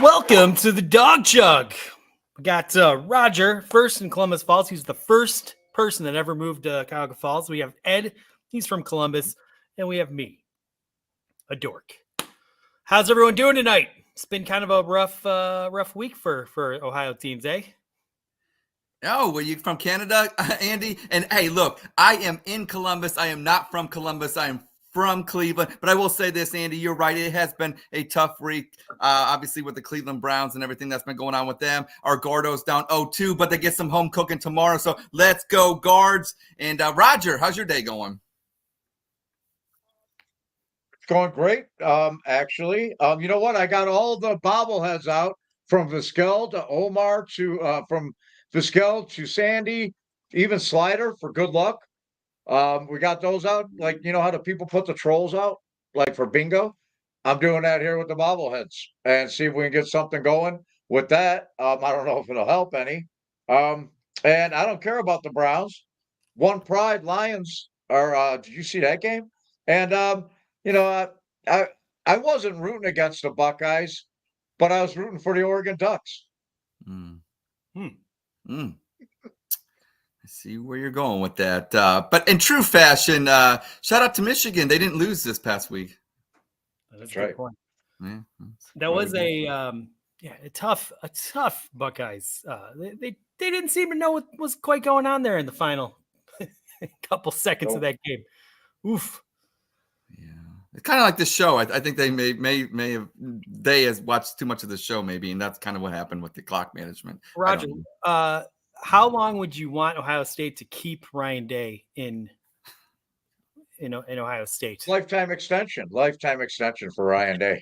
Welcome to the Dawg Chug. We got Roger, first in Columbus Falls. He's the first person that ever moved to Cuyahoga Falls. We have Ed, he's from Columbus, and we have me, a dork. How's everyone doing tonight? It's been kind of a rough week for Ohio teams, eh? Oh, were you from Canada, Andy? And hey, look, I am in Columbus. I am not from Columbus. I am from Cleveland. But I will say this, Andy, you're right. It has been a tough week, obviously, with the Cleveland Browns and everything that's been going on with them. Our Gardo's down 0-2, but they get some home cooking tomorrow. So let's go, Guards. And Roger, how's your day going? It's going great, actually. You know what? I got all the bobbleheads out from Vizquel to Omar to from Vizquel to Sandy, even Slider for good luck. We got those out. Like, you know how the people put the trolls out, like for bingo? I'm doing that here with the bobbleheads and see if we can get something going with that. I don't know if it'll help any. And I don't care about the Browns. One Pride Lions are did you see that game? And you know, I wasn't rooting against the Buckeyes, but I was rooting for the Oregon Ducks. I see where you're going with that. But in true fashion, shout out to Michigan. They didn't lose this past week. That's right. Yeah, that was a tough Buckeyes. They didn't seem to know what was quite going on there in the final couple seconds of that game. Oof. Yeah, it's kind of like the show. I think they may have has watched too much of the show, maybe, and that's kind of what happened with the clock management. Roger, how long would you want Ohio State to keep Ryan Day in Ohio State? Lifetime extension for Ryan Day.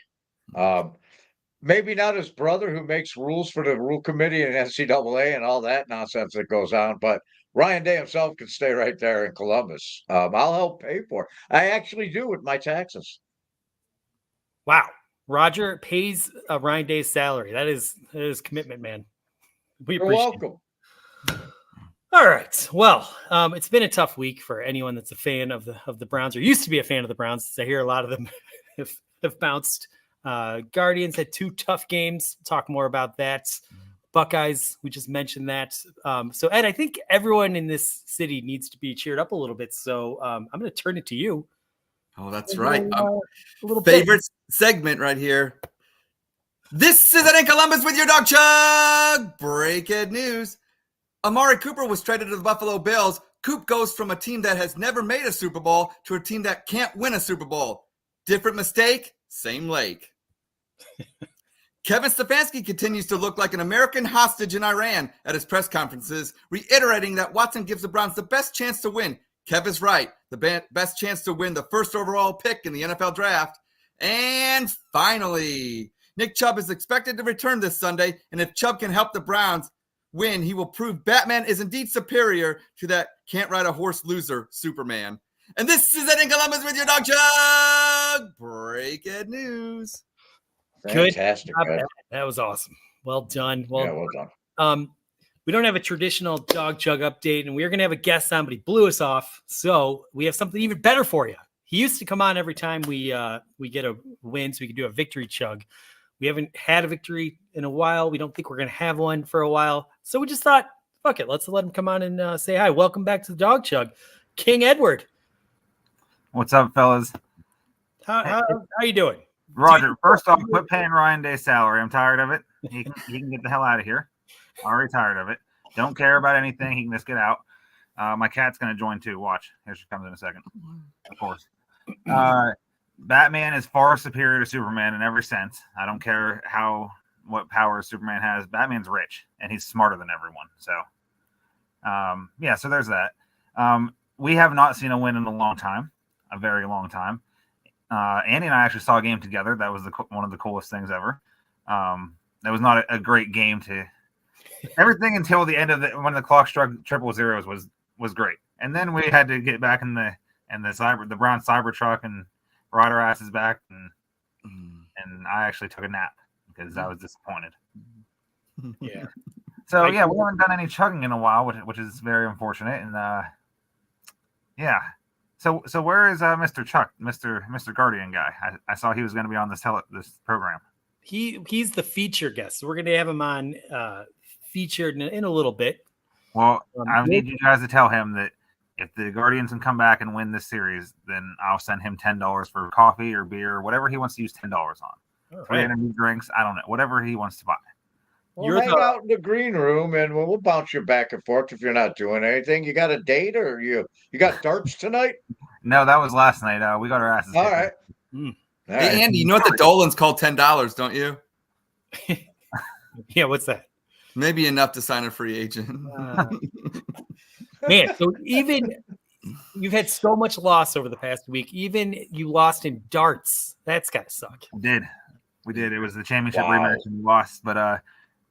Maybe not his brother who makes rules for the rule committee and NCAA and all that nonsense that goes on, but Ryan Day himself can stay right there in Columbus. I'll help pay for it. I actually do with my taxes. Wow. Roger pays Ryan Day's salary. That is commitment, man. You're welcome. All right. Well, it's been a tough week for anyone that's a fan of the Browns or used to be a fan of the Browns. I hear a lot of them have bounced. Guardians had 2 tough games. Talk more about that. Buckeyes, we just mentioned that. So, Ed, I think everyone in this city needs to be cheered up a little bit. So I'm going to turn it to you. Oh, that's right. A little favorite segment right here. This is Ed in Columbus with your Dawg Chug. Breaking news. Amari Cooper was traded to the Buffalo Bills. Coop goes from a team that has never made a Super Bowl to a team that can't win a Super Bowl. Different mistake, same lake. Kevin Stefanski continues to look like an American hostage in Iran at his press conferences, reiterating that Watson gives the Browns the best chance to win. Kev is right. The best chance to win the first overall pick in the NFL draft. And finally, Nick Chubb is expected to return this Sunday, and if Chubb can help the Browns win, he will prove Batman is indeed superior to that can't ride a horse loser Superman. And this is Ed in Columbus with your Dawg Chug. Breaking news. Fantastic. That was awesome. Well done. Well done. We don't have a traditional Dawg Chug update, and we were going to have a guest on, but he blew us off. So we have something even better for you. He used to come on every time we get a win, so we could do a victory chug. We haven't had a victory in a while. We don't think we're going to have one for a while. So we just thought, fuck it. Let's let him come on and say hi. Welcome back to the Dawg Chug. King Edward. What's up, fellas? How you doing? Roger, first off, quit paying Ryan Day's salary. I'm tired of it. He can get the hell out of here. Already tired of it. Don't care about anything. He can just get out. My cat's going to join too. Watch. Here she comes in a second. Of course. Batman is far superior to Superman in every sense. I don't care what power Superman has. Batman's rich, and he's smarter than everyone. So, so there's that. We have not seen a win in a long time, a very long time. Andy and I actually saw a game together. That was one of the coolest things ever. That was not a great game to everything until the end of when the clock struck 000 was great. And then we had to get back in the brown Cybertruck and ride our asses back, and I actually took a nap because I was disappointed. Yeah. So we haven't done any chugging in a while, which is very unfortunate. And So where is Mr. Chuck, Mr. Guardian guy? I saw he was going to be on this program. He's the feature guest. So we're going to have him on featured in a little bit. Well, I need you guys to tell him that if the Guardians can come back and win this series, then I'll send him $10 for coffee or beer or whatever he wants to use $10 on. All Free right. energy drinks, I don't know, whatever he wants to buy. We'll hang out in the green room and we'll bounce you back and forth if you're not doing anything. You got a date or you got darts tonight? No, that was last night. We got our asses All kicked. right. Mm. All Hey, right. Andy, you know what the Dolan's called $10, don't you? Yeah, what's that? Maybe enough to sign a free agent. Man, so even you've had so much loss over the past week. Even you lost in darts. That's gotta suck. We did. It was the championship Wow. rematch and we lost, but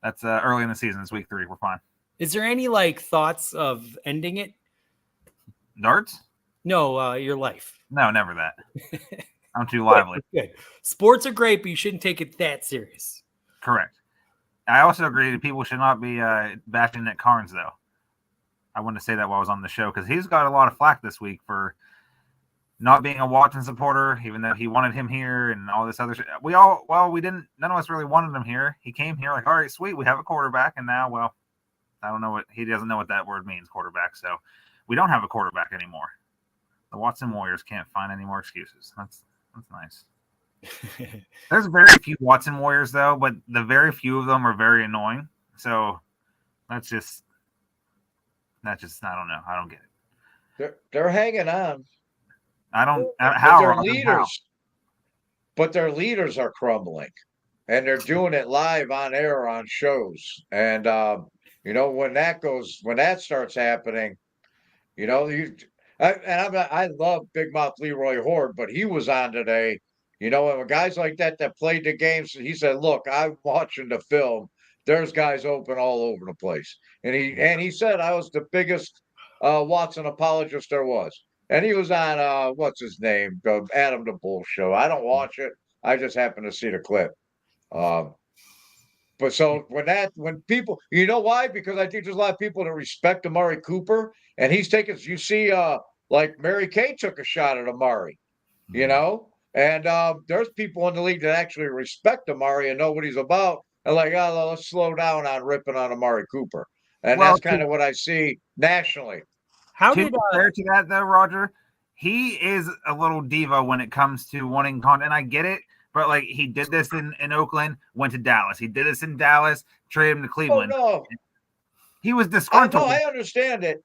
that's early in the season. It's week 3. We're fine. Is there any like thoughts of ending it? Darts? No, your life. No, never that. I'm too lively. Good. Sports are great, but you shouldn't take it that serious. Correct. I also agree that people should not be bashing Nick Carnes, though. I wanted to say that while I was on the show because he's got a lot of flack this week for not being a Watson supporter, even though he wanted him here and all this other shit. None of us really wanted him here. He came here like, all right, sweet, we have a quarterback, and now, well, I don't know he doesn't know what that word means, quarterback. So we don't have a quarterback anymore. The Watson Warriors can't find any more excuses. That's nice. There's very few Watson Warriors though, but the very few of them are very annoying. So that's just I don't know. I don't get it. They're hanging on. I don't But how their are they leaders, but their leaders are crumbling, and they're doing it live on air on shows. And when that starts happening, I love Big Mouth Leroy Horde, but he was on today. And when guys like that played the games, he said, "Look, I'm watching the film. There's guys open all over the place." And he said I was the biggest Watson apologist there was. And he was on what's his name, the Adam the Bull show. I don't watch it. I just happen to see the clip. But so when people, you know why? Because I think there's a lot of people that respect Amari Cooper, and he's taking. You see, like Mary Kay took a shot at Amari, and there's people in the league that actually respect Amari and know what he's about, and like, oh, let's slow down on ripping on Amari Cooper, and that's kind of what I see nationally. How to did be fair to that though, Roger? He is a little diva when it comes to wanting content. And I get it. But like he did this in Oakland, went to Dallas. He did this in Dallas, traded him to Cleveland. Oh, no. He was disgruntled. I understand it,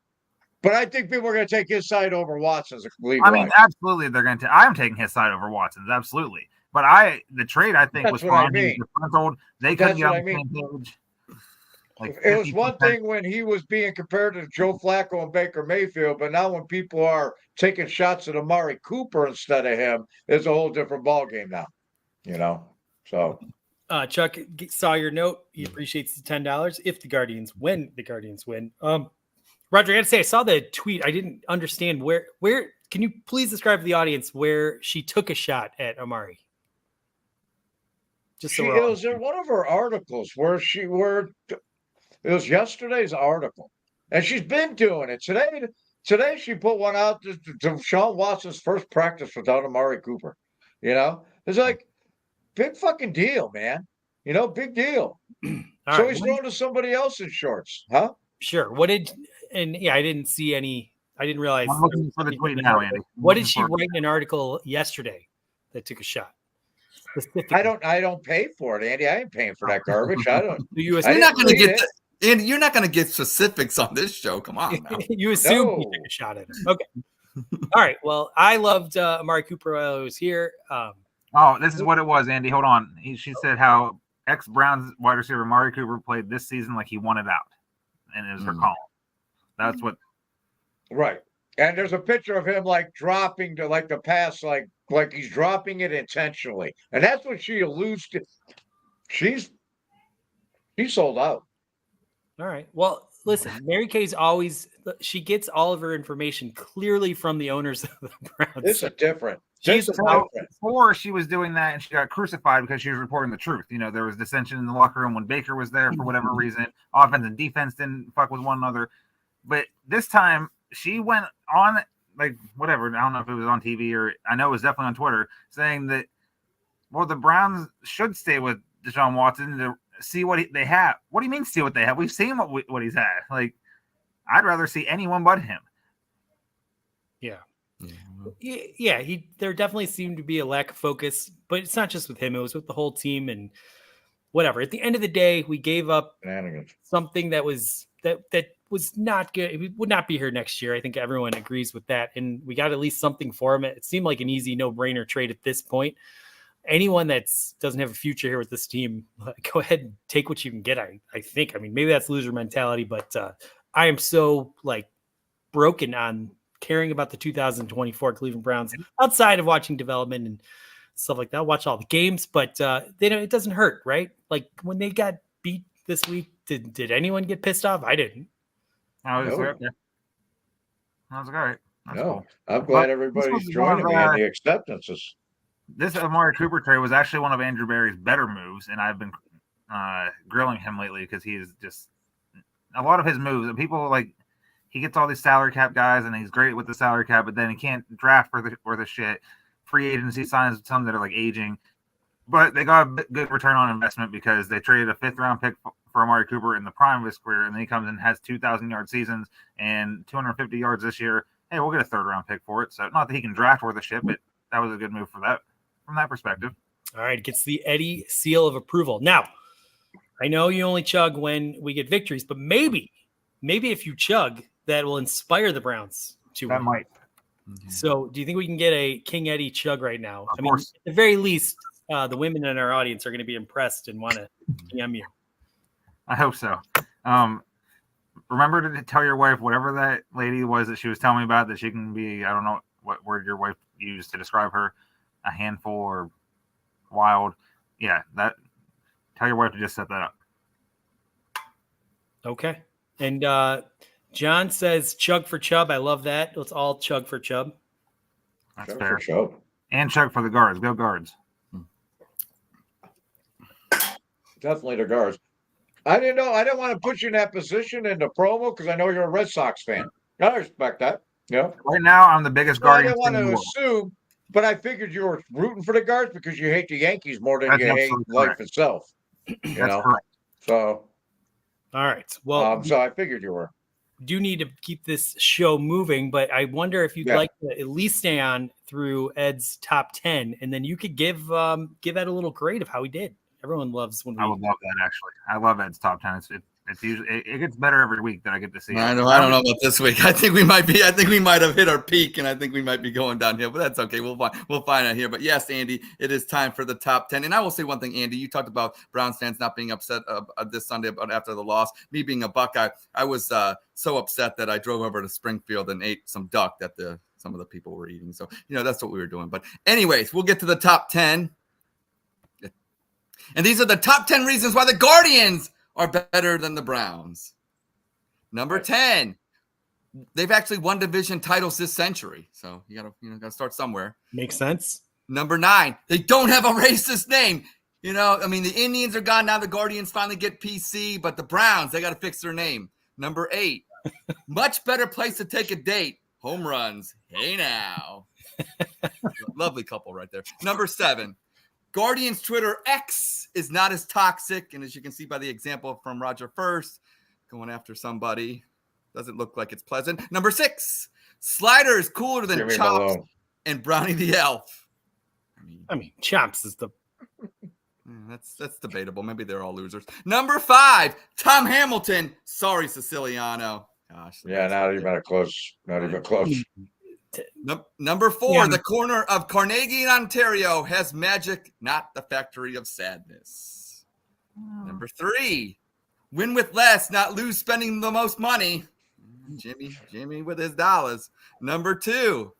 but I think people are going to take his side over Watson's. I mean, absolutely, they're going to. I'm taking his side over Watson's, absolutely. But the trade I think was fine. He was disgruntled. They couldn't get on the same page. Like it was one thing when he was being compared to Joe Flacco and Baker Mayfield, but now when people are taking shots at Amari Cooper instead of him, it's a whole different ballgame now. So Chuck saw your note. He appreciates the $10 if the Guardians win. Roger, I gotta say, I saw the tweet. I didn't understand where. Can you please describe to the audience where she took a shot at Amari? Just so it was in one of her articles where it was yesterday's article, and she's been doing it today. Today she put one out to Sean Watson's first practice without Amari Cooper. It's like. Big fucking deal, man. Big deal. So he's thrown to somebody else in shorts, huh? Sure. I didn't see any. I didn't realize. I'm looking for the tweet now, Andy. What did she write in an article yesterday that took a shot? I don't pay for it, Andy. I ain't paying for that garbage. I don't. You're not going to get Andy. You're not going to get specifics on this show. Come on, now. You assume he took a shot at him. Okay. All right. Well, I loved Amari Cooper while I was here. This is what it was, Andy. Hold on. She said how ex-Browns wide receiver Amari Cooper played this season like he wanted out, and it was her column. That's what. Right, and there's a picture of him like dropping to like the pass, like he's dropping it intentionally, and that's what she alludes to. She's sold out. All right. Well, listen, Mary Kay's she gets all of her information clearly from the owners of the Browns. This is different. Before she was doing that and she got crucified because she was reporting the truth. There was dissension in the locker room when Baker was there for whatever reason. Offense and defense didn't fuck with one another. But this time she went on, like, whatever. I don't know if it was on TV or I know it was definitely on Twitter saying that, well, the Browns should stay with Deshaun Watson to see what they have. What do you mean see what they have? We've seen what he's had. Like, I'd rather see anyone but him. Yeah. Yeah, there definitely seemed to be a lack of focus, but it's not just with him. It was with the whole team and whatever. At the end of the day, we gave up something that was not good. It would not be here next year. I think everyone agrees with that. And we got at least something for him. It seemed like an easy no-brainer trade at this point. Anyone that doesn't have a future here with this team, go ahead and take what you can get. I think. I mean, maybe that's loser mentality, but I am so broken on caring about the 2024 Cleveland Browns outside of watching development and stuff like that. I'll watch all the games, but it doesn't hurt, right? Like when they got beat this week, did anyone get pissed off? I didn't. I was there. Yeah. I was like, all right. That's cool. I'm glad everybody's joining me in the acceptances. This Amari Cooper trade was actually one of Andrew Berry's better moves, and I've been grilling him lately because he is just a lot of his moves. And people he gets all these salary cap guys, and he's great with the salary cap, but then he can't draft for the shit. Free agency signs some that are aging, but they got a good return on investment because they traded a 5th-round pick for Amari Cooper in the prime of his career, and then he comes in and has 2,000-yard seasons and 250 yards this year. Hey, we'll get a 3rd-round pick for it. So not that he can draft worth of shit, but that was a good move from that perspective. All right, gets the Eddie seal of approval. Now, I know you only chug when we get victories, but maybe if you chug, that will inspire the Browns to that win. Might. So do you think we can get a King Eddie chug right now? Of course. At the very least, the women in our audience are going to be impressed and want to PM you. I hope so. Remember to tell your wife whatever that lady was that she was telling me about, that she can be, I don't know what word your wife used to describe her, a handful or wild. Yeah, tell your wife to just set that up. Okay. And John says chug for Chubb. I love that. Let's all chug for Chubb. That's Chug fair. for Chubb. And chug for the guards. Go guards. Definitely the guards. I didn't know. I didn't want to put you in that position in the promo because I know you're a Red Sox fan. I respect that. Yeah. Right now, I'm the biggest Well, I Guardians didn't want fan in the to world. assume, but I figured you were rooting for the guards because you hate the Yankees more than That's you hate absolutely life correct. itself. That's know? correct. So, All right. Well, so I figured you were. do need to keep this show moving, but I wonder if you'd like to at least stay on through Ed's top 10, and then you could give Ed a little grade of how he did. Everyone loves when I would love that, actually. I love Ed's top 10. It's usually it gets better every week that I get to see. I don't know about this week. I think we might have hit our peak, and I think we might be going downhill. But that's okay. We'll find out here. But yes, Andy, it is time for the top 10. And I will say one thing, Andy. You talked about Browns fans not being upset this Sunday after the loss. Me being a Buckeye, I was so upset that I drove over to Springfield and ate some duck that some of the people were eating. So that's what we were doing. But anyways, we'll get to the top 10. And these are the top 10 reasons why the Guardians are better than the Browns. Number 10, they've actually won division titles this century. So you gotta start somewhere. Makes sense. Number 9, they don't have a racist name. The Indians are gone. Now the Guardians finally get PC, but the Browns, they got to fix their name. Number 8, much better place to take a date. Home runs. Hey now. Lovely couple right there. Number 7, Guardians Twitter X is not as toxic. And as you can see by the example from Roger First, going after somebody doesn't look like it's pleasant. Number 6, Slider is cooler than Chops and Brownie the Elf. Chops is the... That's debatable. Maybe they're all losers. Number 5, Tom Hamilton. Sorry, Siciliano. Gosh. Yeah, not even close. Not even close. Number 4, the corner of Carnegie and Ontario has magic, not the factory of sadness. Number 3, win with less, not lose spending the most money. Jimmy with his dollars. Number 2,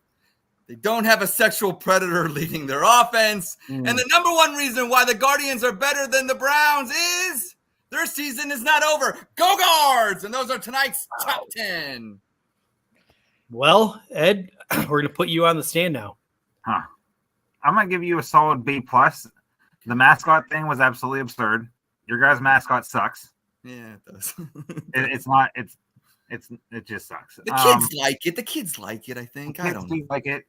they don't have a sexual predator leading their offense. And the number 1 reason why the Guardians are better than the Browns is their season is not over. Go Guards! And those are tonight's top 10. Well, Ed, we're going to put you on the stand now. I'm going to give you a solid B+. The mascot thing was absolutely absurd. Your guys' mascot sucks. Yeah, it does. It just sucks. The kids like it. The kids like it, I think. I don't know. Like it.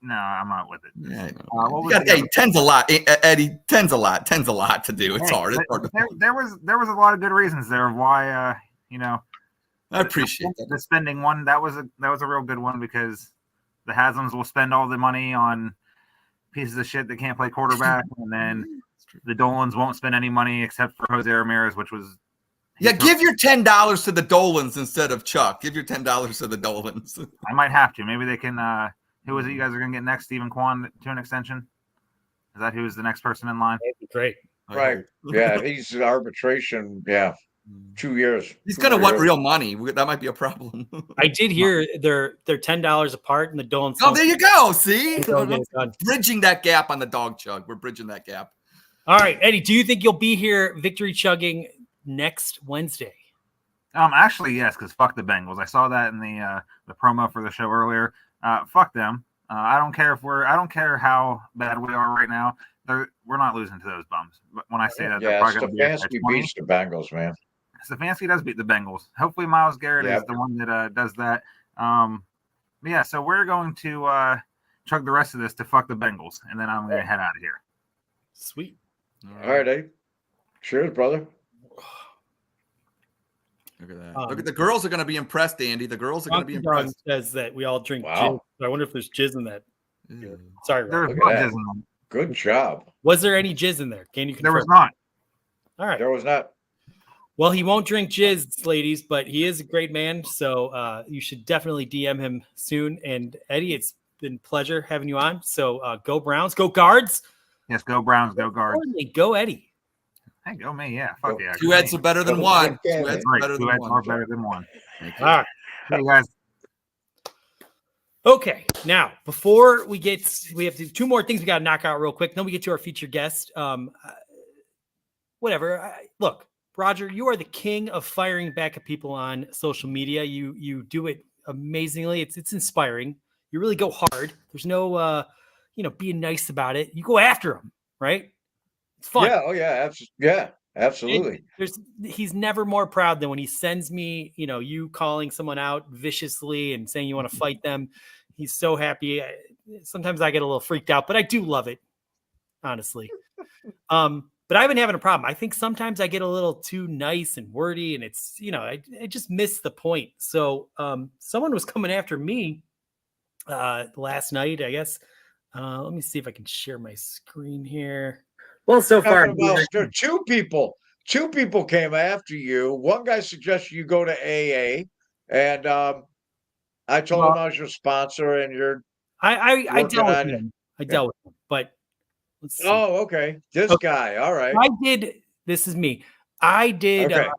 No, I'm not with it. Yeah, What was the hey, other- 10's a lot, Eddie. 10's a lot. 10's a lot to do. It's Hey, hard. It's hard. There was a lot of good reasons there of why I appreciate the that. spending one. That was a real good one because the Haslam's will spend all the money on pieces of shit that can't play quarterback, and then the Dolans won't spend any money except for Jose Ramirez, which was Give your $10 to the Dolans instead of Chuck. Give your $10 to the Dolans. I might have to. Maybe they can. Who is it you guys are going to get next? Stephen Kwan to an extension? Is that who's the next person in line? That'd be great. Right. Yeah, he's arbitration. Yeah, 2 years. He's gonna want real money. That might be a problem. I did hear they're $10 apart, and the Dolans. Oh, there you go. See, Don't get it done. bridging that gap on the Dawg Chug. We're bridging that gap. All right, Eddie. Do you think you'll be here, victory chugging, next Wednesday? Actually, yes, because fuck the Bengals. I saw that in the promo for the show earlier. Fuck them. I don't care how bad we are right now. We're not losing to those bums. But when I say that, they're Yeah, probably going to be at Stefanski 20. beats the Bengals, man. Stefanski does beat the Bengals. Hopefully, Myles Garrett is the one that does that. Yeah, so we're going to chug the rest of this to fuck the Bengals, and then I'm going to head out of here. Sweet. All right, Eddie. Cheers, brother. Look at that. Look at the girls are going to be impressed, Andy. The girls are going to be impressed. Says that we all drink Wow. jizz. I wonder if there's jizz in that. Ew. Sorry, Rob. There's Look not at that. jizz in them. Good job. Was there any jizz in there? Can you confirm? There was not. All right. There was not. Well, he won't drink jizz, ladies, but he is a great man. So you should definitely DM him soon. And Eddie, it's been a pleasure having you on. So go Browns, go Guards. Yes, go Browns, go Guards. Importantly, go Eddie. Hey, go me. Yeah, fuck yeah. Two heads are better than one. Two heads are Right, better two than heads one. are better than one. Thank you. All right. Hey, guys. Okay, now before we have two more things we got to knock out real quick. Then we get to our featured guest. Whatever. Look, Roger, you are the king of firing back at people on social media. You do it amazingly. It's inspiring. You really go hard. There's no being nice about it. You go after them, right? It's fun. Yeah. Oh, yeah. Yeah. Absolutely. He's never more proud than when he sends me, you calling someone out viciously and saying you want to fight them. He's so happy. Sometimes I get a little freaked out, but I do love it, honestly. But I've been having a problem. I think sometimes I get a little too nice and wordy, and it's, I just miss the point. So someone was coming after me last night, I guess. Let me see if I can share my screen here. Well, so far, Two people came after you. One guy suggested you go to AA, and I told him I was your sponsor, and you're. I dealt with him. But let's see. Oh, okay. This guy. All right. This is me. I did. Okay.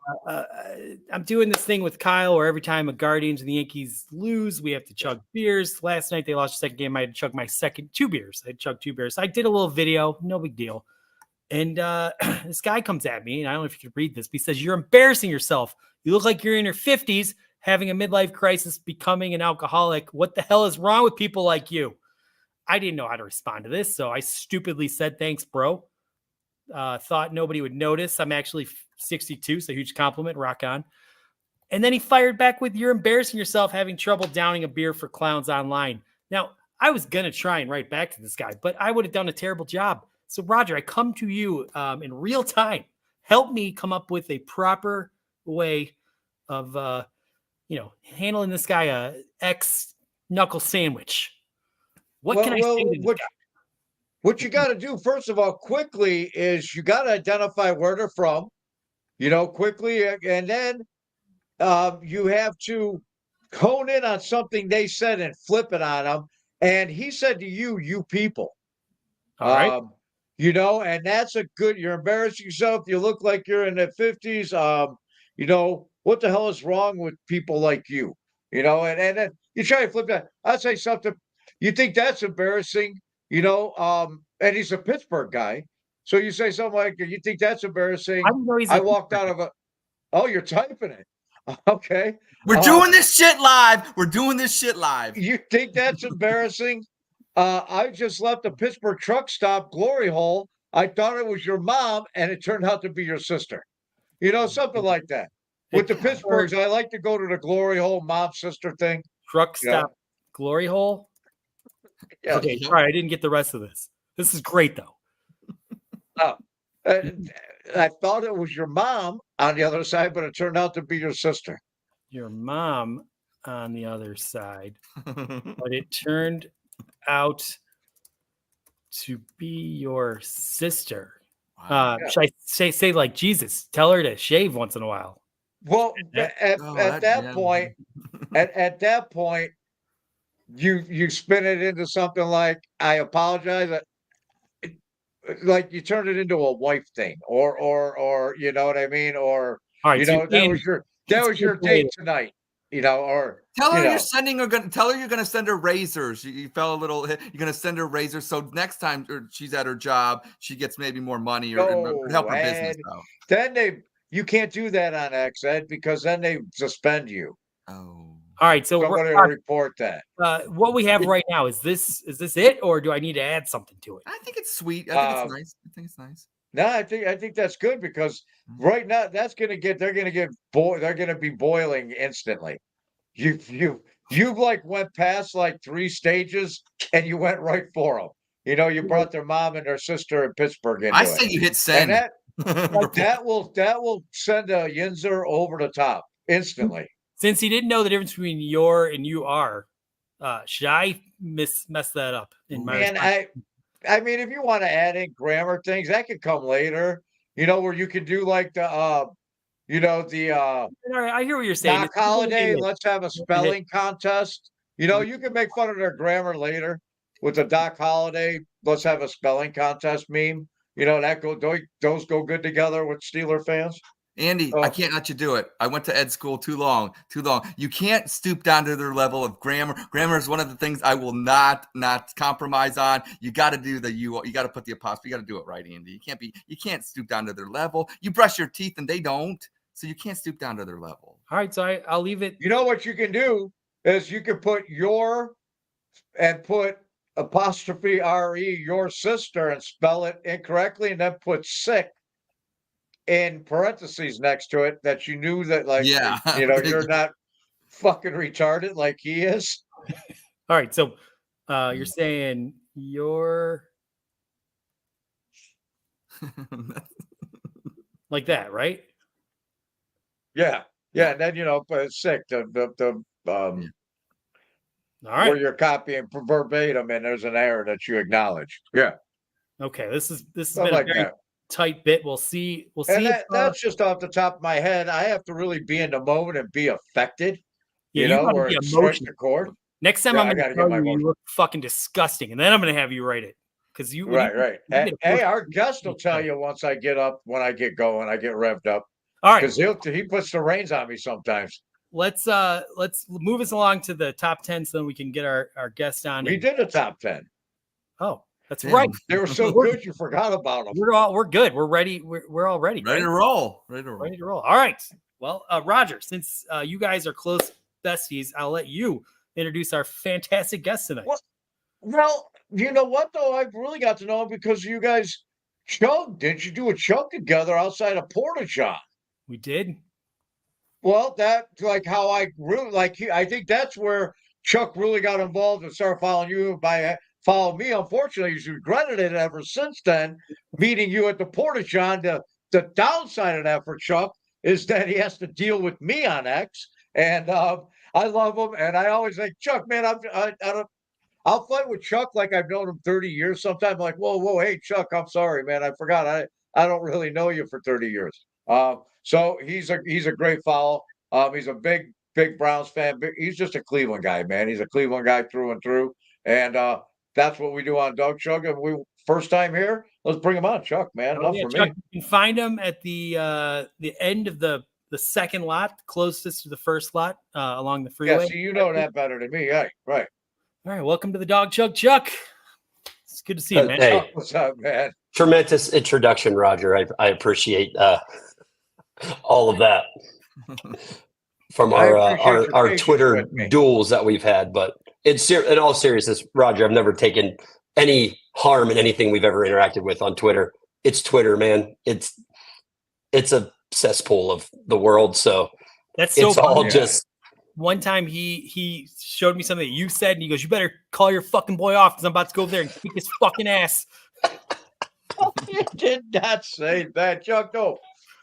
I'm doing this thing with Kyle where every time a Guardians and the Yankees lose, we have to chug beers. Last night they lost the second game. I had to chug my second 2 beers. I chugged 2 beers. I did a little video, no big deal. And this guy comes at me, and I don't know if you can read this, but he says, "You're embarrassing yourself. You look like you're in your 50s, having a midlife crisis, becoming an alcoholic. What the hell is wrong with people like you?" I didn't know how to respond to this, so I stupidly said, "Thanks, bro." Thought nobody would notice. I'm actually 62, so huge compliment. Rock on. And then he fired back with, "You're embarrassing yourself having trouble downing a beer for clowns online." Now, I was going to try and write back to this guy, but I would have done a terrible job. So, Roger, I come to you in real time. Help me come up with a proper way of, handling this guy a X-knuckle sandwich. What can I say to this guy? What you got to do, first of all, quickly, is you got to identify where they're from, quickly. And then you have to hone in on something they said and flip it on them. And he said to you, "You people." All right. And that's you're embarrassing yourself. You look like you're in the 50s. What the hell is wrong with people like you? And then you try to flip that. I'd say something. You think that's embarrassing, and he's a Pittsburgh guy. So you say something like, "You think that's embarrassing?" I walked out of oh, you're typing it. Okay. We're doing this shit live. You think that's embarrassing? I just left the Pittsburgh truck stop glory hole. I thought it was your mom, and it turned out to be your sister. Something like that. With the Pittsburghs, I like to go to the glory hole mom sister thing. Truck stop glory hole. Yes. Okay, all right. I didn't get the rest of this. This is great though. I thought it was your mom on the other side, but it turned out to be your sister. Your mom on the other side, but it turned out to be your sister. Wow. Should I say like Jesus? Tell her to shave once in a while. Well, Yeah. at that yeah. point, at that point, you spin it into something like, I apologize. Like you turn it into a wife thing, or you know what I mean, or All right, you so know you're saying that was your date tonight, you know, or Tell her you know. you're sending her. Tell her you're going to send her razors. You fell a little. You're going to send her razors, so next time she's at her job, she gets maybe more money or help her business Ed. out. Then you can't do that on X, Ed, because then they suspend you. Oh. all right. So Somebody will report that. what we have right now is this it, or do I need to add something to it? I think it's sweet. I think it's nice. I think it's nice. No, I think that's good because right now they're gonna be boiling instantly. You like went past like 3 stages and you went right for them. You know, you brought their mom and their sister in Pittsburgh into I it. say you hit And send. that will send a Yinzer over the top instantly. Since he didn't know the difference between your and you are, should I mess that up in my Man, I mean, if you want to add in grammar things, that could come later. You know, where you could do like the you know, the All right, I hear what you're saying. Doc Holiday, let's have a spelling contest. You know, you can make fun of their grammar later with the Doc Holiday, let's have a spelling contest meme. You know, those go good together with Steeler fans. Andy, I can't let you do it. I went to ed school too long. You can't stoop down to their level of grammar. Grammar is one of the things I will not compromise on. You got to do you got to put the apostrophe. You got to do it right, Andy. You can't stoop down to their level. You brush your teeth and they don't. So you can't stoop down to their level. All right, so I'll leave it. You know what you can do is you can put your and put apostrophe RE, your sister, and spell it incorrectly, and then put sick in parentheses next to it that you knew that, like, yeah, you know, you're not fucking retarded like he is. All right, so you're saying you're like that, right? Yeah. And then, you know, but sick, All right. where you're copying verbatim and there's an error that you acknowledge. Yeah. Okay, this has been Stuff a like very that. tight bit. We'll see. And if, that's just off the top of my head. I have to really be in the moment and be affected. yeah, you know, gotta where be it strikes emotional. the chord. Next time Yeah, I'm I going gotta to get tell my you emotion. you look fucking disgusting, and then I'm going to have you write it because you. Right. you get a Hey, first- our guest will tell you once I get up, when I get going, I get revved up. All right, Because he puts the reins on me sometimes. let's move us along to the top 10 so then we can get our guest on. We did a top 10. Oh, that's Damn. right. They were so good you forgot about them. We're good. We're ready. We're all ready. Ready right? to roll. Ready to roll. All right. Well, Roger, since you guys are close besties, I'll let you introduce our fantastic guest tonight. Well, you know what though? I've really got to know him because you guys chugged. Didn't you do a chug together outside of Porta John? We did. Well, that's like how I really I think that's where Chuck really got involved and started following you by following me. Unfortunately, he's regretted it ever since then. Meeting you at the Porta John, the downside of that for Chuck is that he has to deal with me on X, and I love him, and I always think, Chuck, man, I'll fight with Chuck like I've known him 30 years. Sometimes I'm like, whoa, hey, Chuck, I'm sorry, man, I forgot, I don't really know you for 30 years. So he's a great follow. He's a big Browns fan. He's just a Cleveland guy, man. He's a Cleveland guy through and through, and that's what we do on Dawg Chug. And we first time here, let's bring him on, Chuck, man. Enough for Chuck, me. you can find him at the end of the second lot, closest to the first lot along the freeway. Yeah, see, you know that better than me, right? Right. All right, welcome to the Dawg Chug, Chuck. It's good to see you, man. Hey, Chuck, what's up, man? tremendous introduction, Roger. I appreciate all of that from I appreciate your our patience Twitter with me. duels that we've had. But in all seriousness, Roger, I've never taken any harm in anything we've ever interacted with on Twitter. It's Twitter, man. It's a cesspool of the world. So That's so it's all funny. just one time he showed me something that you said, and he goes, "You better call your fucking boy off because I'm about to go over there and kick his fucking ass." You did not say that, Chuck. No.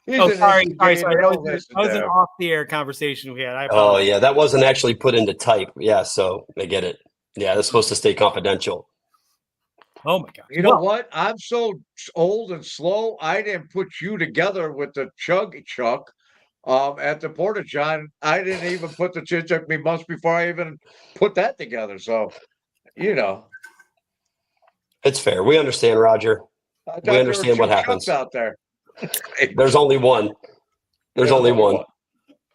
He's Oh, an sorry. instigator. That Don't was, listen that was to an him. off-the-air conversation we had. I Oh apologize. yeah, that wasn't actually put into type. Yeah, so I get it. Yeah, that's supposed to stay confidential. Oh my god. You know what? I'm so old and slow. I didn't put you together with the Chug Chuck at the Porta John. I didn't even put the Chug Chuck me months before I even put that together. So, you know, It's fair. We understand, Roger. I thought We there understand were what two happens. Chucks out there. There's only one. There's only one.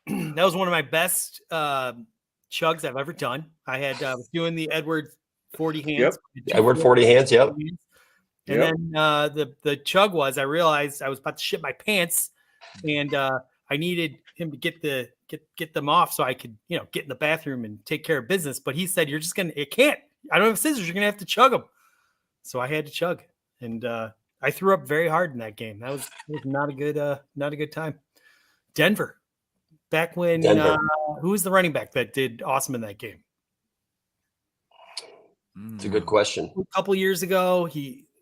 That was one of my best chugs I've ever done. I had was doing the Edward 40 hands. Edward 40 hands. Yep. And then the chug was, I realized I was about to shit my pants, and I needed him to get them off so I could, get in the bathroom and take care of business. But he said, "You're just gonna, it can't. I don't have scissors. You're gonna have to chug them." So I had to chug, and I threw up very hard in that game. That was not a good time. Denver, back when who was the running back that did awesome in that game? It's a good question. A couple years ago,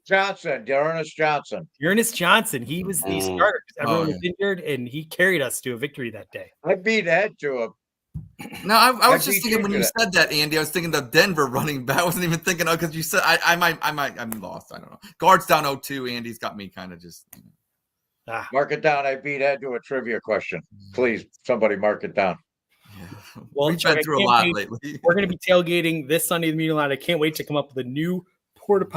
Ernest Johnson. He was the starter. Everyone was injured, and he carried us to a victory that day. I beat Ed to a. No, I was just thinking when you said that, Andy, I was thinking the Denver running back. I wasn't even thinking because you said I'm lost. I don't know. Guards down 0-2. Andy's got me kind of just. Mark it down. I beat Ed to a trivia question. Please, somebody mark it down. Yeah. Well, we've been through a lot lately. We're going to be tailgating this Sunday at the Media Line. I can't wait to come up with a new Porta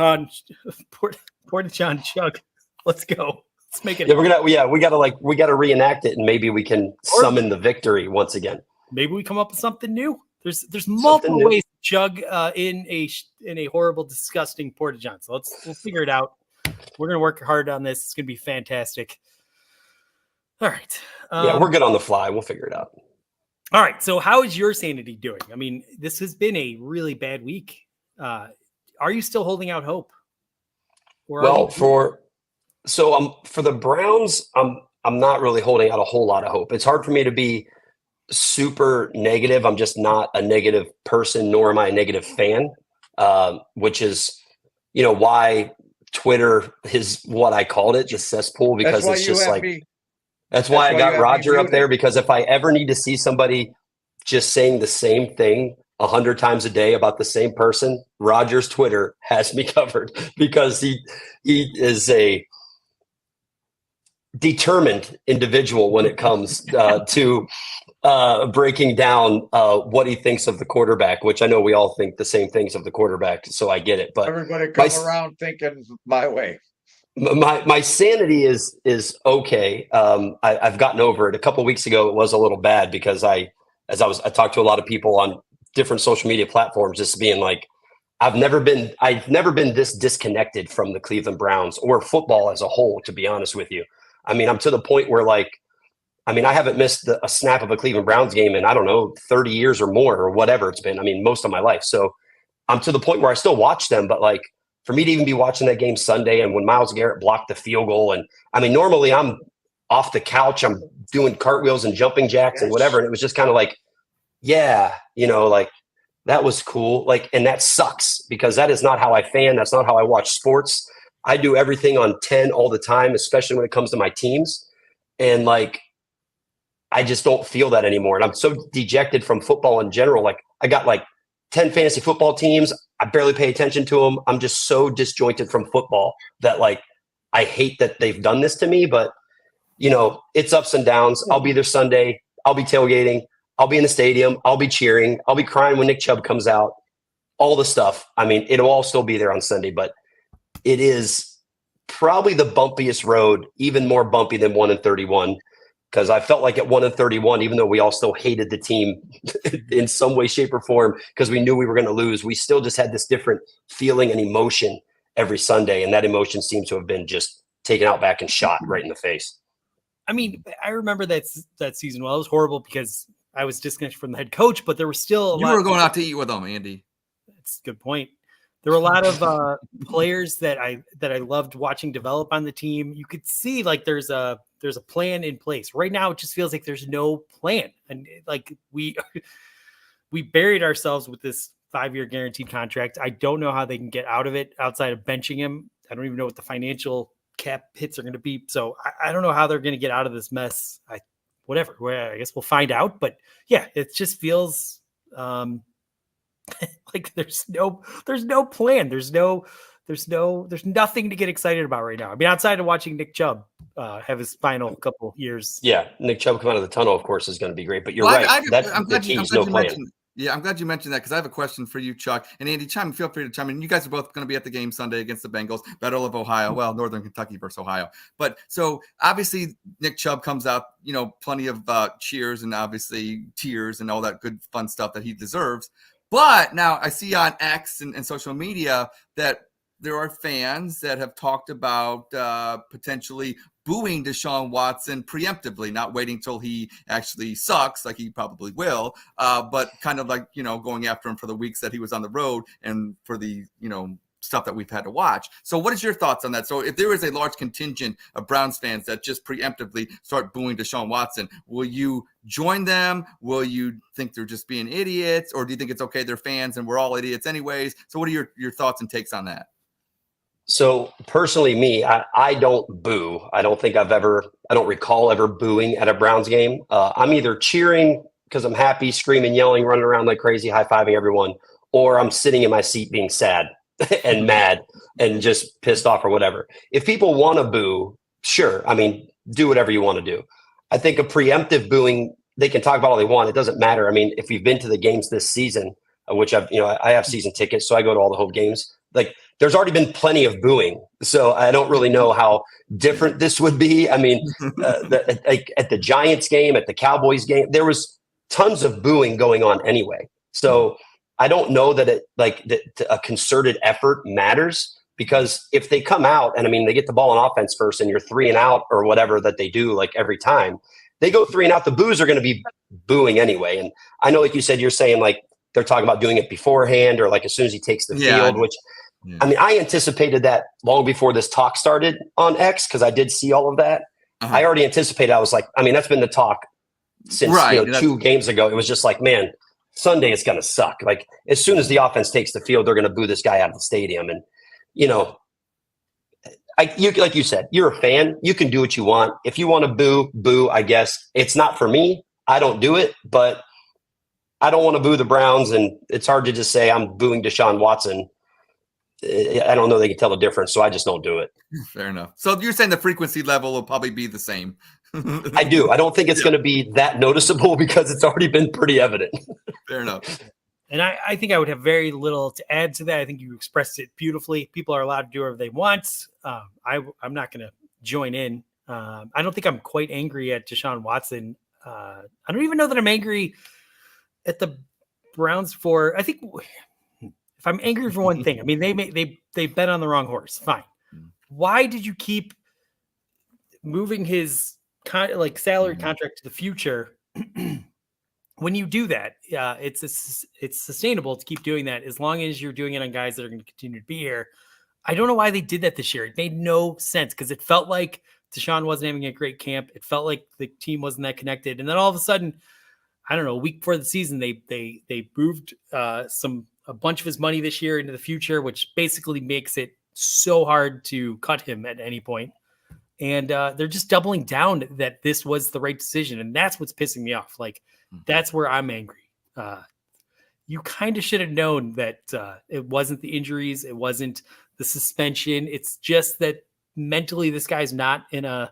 John chug. Let's go. Let's make it. Yeah, we gotta reenact it, and maybe we can summon the victory once again. Maybe we come up with something new. There's multiple ways to chug in a horrible, disgusting Porta John. So we'll figure it out. We're gonna work hard on this. It's gonna be fantastic. All right. Yeah, we're good on the fly. We'll figure it out. All right. So how is your sanity doing? I mean, this has been a really bad week. Are you still holding out hope? For the Browns, I'm not really holding out a whole lot of hope. It's hard for me to be super negative. I'm just not a negative person, nor am I a negative fan, which is, why Twitter is what I called it, the cesspool, because it's just like, that's why I got Roger up there, because if I ever need to see somebody just saying the same thing 100 times a day about the same person, Roger's Twitter has me covered, because he is a determined individual when it comes to breaking down what he thinks of the quarterback, which I know we all think the same things of the quarterback, so I get it. But everybody come around thinking my way. My sanity is okay. I've gotten over it. A couple of weeks ago, it was a little bad because I talked to a lot of people on different social media platforms, just being like, I've never been this disconnected from the Cleveland Browns or football as a whole, to be honest with you. I mean, I'm to the point where I haven't missed a snap of a Cleveland Browns game in, I don't know, 30 years or more or whatever it's been. I mean, most of my life. So I'm to the point where I still watch them, but for me to even be watching that game Sunday, and when Myles Garrett blocked the field goal, and I mean, normally I'm off the couch, I'm doing cartwheels and jumping jacks and whatever. And it was just kind of like, yeah, that was cool. And that sucks, because that is not how I fan. That's not how I watch sports. I do everything on 10 all the time, especially when it comes to my teams. And I just don't feel that anymore. And I'm so dejected from football in general. I got 10 fantasy football teams. I barely pay attention to them. I'm just so disjointed from football that I hate that they've done this to me, but it's ups and downs. I'll be there Sunday. I'll be tailgating. I'll be in the stadium. I'll be cheering. I'll be crying when Nick Chubb comes out, all the stuff. I mean, it'll all still be there on Sunday, but it is probably the bumpiest road, even more bumpy than 1-31. Because I felt like at 1-31, even though we all still hated the team in some way, shape, or form, because we knew we were going to lose, we still just had this different feeling and emotion every Sunday. And that emotion seems to have been just taken out back and shot right in the face. I mean, I remember that season. Well, it was horrible because I was disconnected from the head coach, but there was still you were going out to eat with them, Andy. That's a good point. There were a lot of players that I loved watching develop on the team. You could see there's a plan in place. Right now, it just feels like there's no plan, and we buried ourselves with this 5-year guaranteed contract. I don't know how they can get out of it outside of benching him. I don't even know what the financial cap hits are going to be. So I don't know how they're going to get out of this mess. Whatever. I guess we'll find out. But yeah, it just feels like there's no plan. There's nothing to get excited about right now. I mean, outside of watching Nick Chubb have his final couple years. Yeah, Nick Chubb come out of the tunnel, of course, is going to be great. But you're right. I'm glad you plan. I'm glad you mentioned that because I have a question for you, Chuck. And Andy, feel free to chime in. You guys are both going to be at the game Sunday against the Bengals, Battle of Ohio. Well, Northern Kentucky versus Ohio. But so obviously Nick Chubb comes out, plenty of cheers and obviously tears and all that good fun stuff that he deserves. But now I see on X and social media that there are fans that have talked about potentially booing Deshaun Watson preemptively, not waiting till he actually sucks, like he probably will, but kind of like, going after him for the weeks that he was on the road and for the, stuff that we've had to watch. So what is your thoughts on that? So if there is a large contingent of Browns fans that just preemptively start booing Deshaun Watson, will you join them? Will you think they're just being idiots? Or do you think it's okay, they're fans and we're all idiots anyways? So what are your thoughts and takes on that? So personally, me, I don't boo. I don't recall ever booing at a Browns game. I'm either cheering because I'm happy, screaming, yelling, running around like crazy, high-fiving everyone, or I'm sitting in my seat being sad and mad and just pissed off or whatever. If people want to boo, sure. I mean, do whatever you want to do. I think a preemptive booing, they can talk about all they want. It doesn't matter. I mean, if you've been to the games this season, which I have season tickets, so I go to all the home games. Like, there's already been plenty of booing, so I don't really know how different this would be. I mean, at the Giants game, at the Cowboys game, there was tons of booing going on anyway. So I don't know that a concerted effort matters, because if they come out and they get the ball on offense first and you're 3 and out or whatever that they do, like every time they go 3 and out, the boos are going to be booing anyway. And I know, like you said, you're saying like they're talking about doing it beforehand or like as soon as he takes the field, which I anticipated that long before this talk started on X, because I did see all of that. I already anticipated. I was like, that's been the talk since 2 games ago. It was just like, man, Sunday is going to suck. Like, as soon as the offense takes the field, they're going to boo this guy out of the stadium. And, like you said, you're a fan. You can do what you want. If you want to boo, I guess. It's not for me. I don't do it, but I don't want to boo the Browns. And it's hard to just say I'm booing Deshaun Watson. I don't know they can tell the difference, so I just don't do it. Fair enough. So you're saying the frequency level will probably be the same. I do. I don't think it's going to be that noticeable because it's already been pretty evident. Fair enough. And I think I would have very little to add to that. I think you expressed it beautifully. People are allowed to do whatever they want. I'm not going to join in. I don't think I'm quite angry at Deshaun Watson. I don't even know that I'm angry at the Browns for, I think if I'm angry for one thing, they bet on the wrong horse. Fine. Why did you keep moving his salary contract to the future? When you do that, it's sustainable to keep doing that as long as you're doing it on guys that are going to continue to be here. I don't know why they did that this year. It made no sense because it felt like Deshaun wasn't having a great camp. It felt like the team wasn't that connected. And then all of a sudden, I don't know, a week before the season, they moved a bunch of his money this year into the future, which basically makes it so hard to cut him at any point. And they're just doubling down that this was the right decision. And that's what's pissing me off. Like, that's where I'm angry. You kind of should have known that it wasn't the injuries. It wasn't the suspension. It's just that mentally this guy's not in a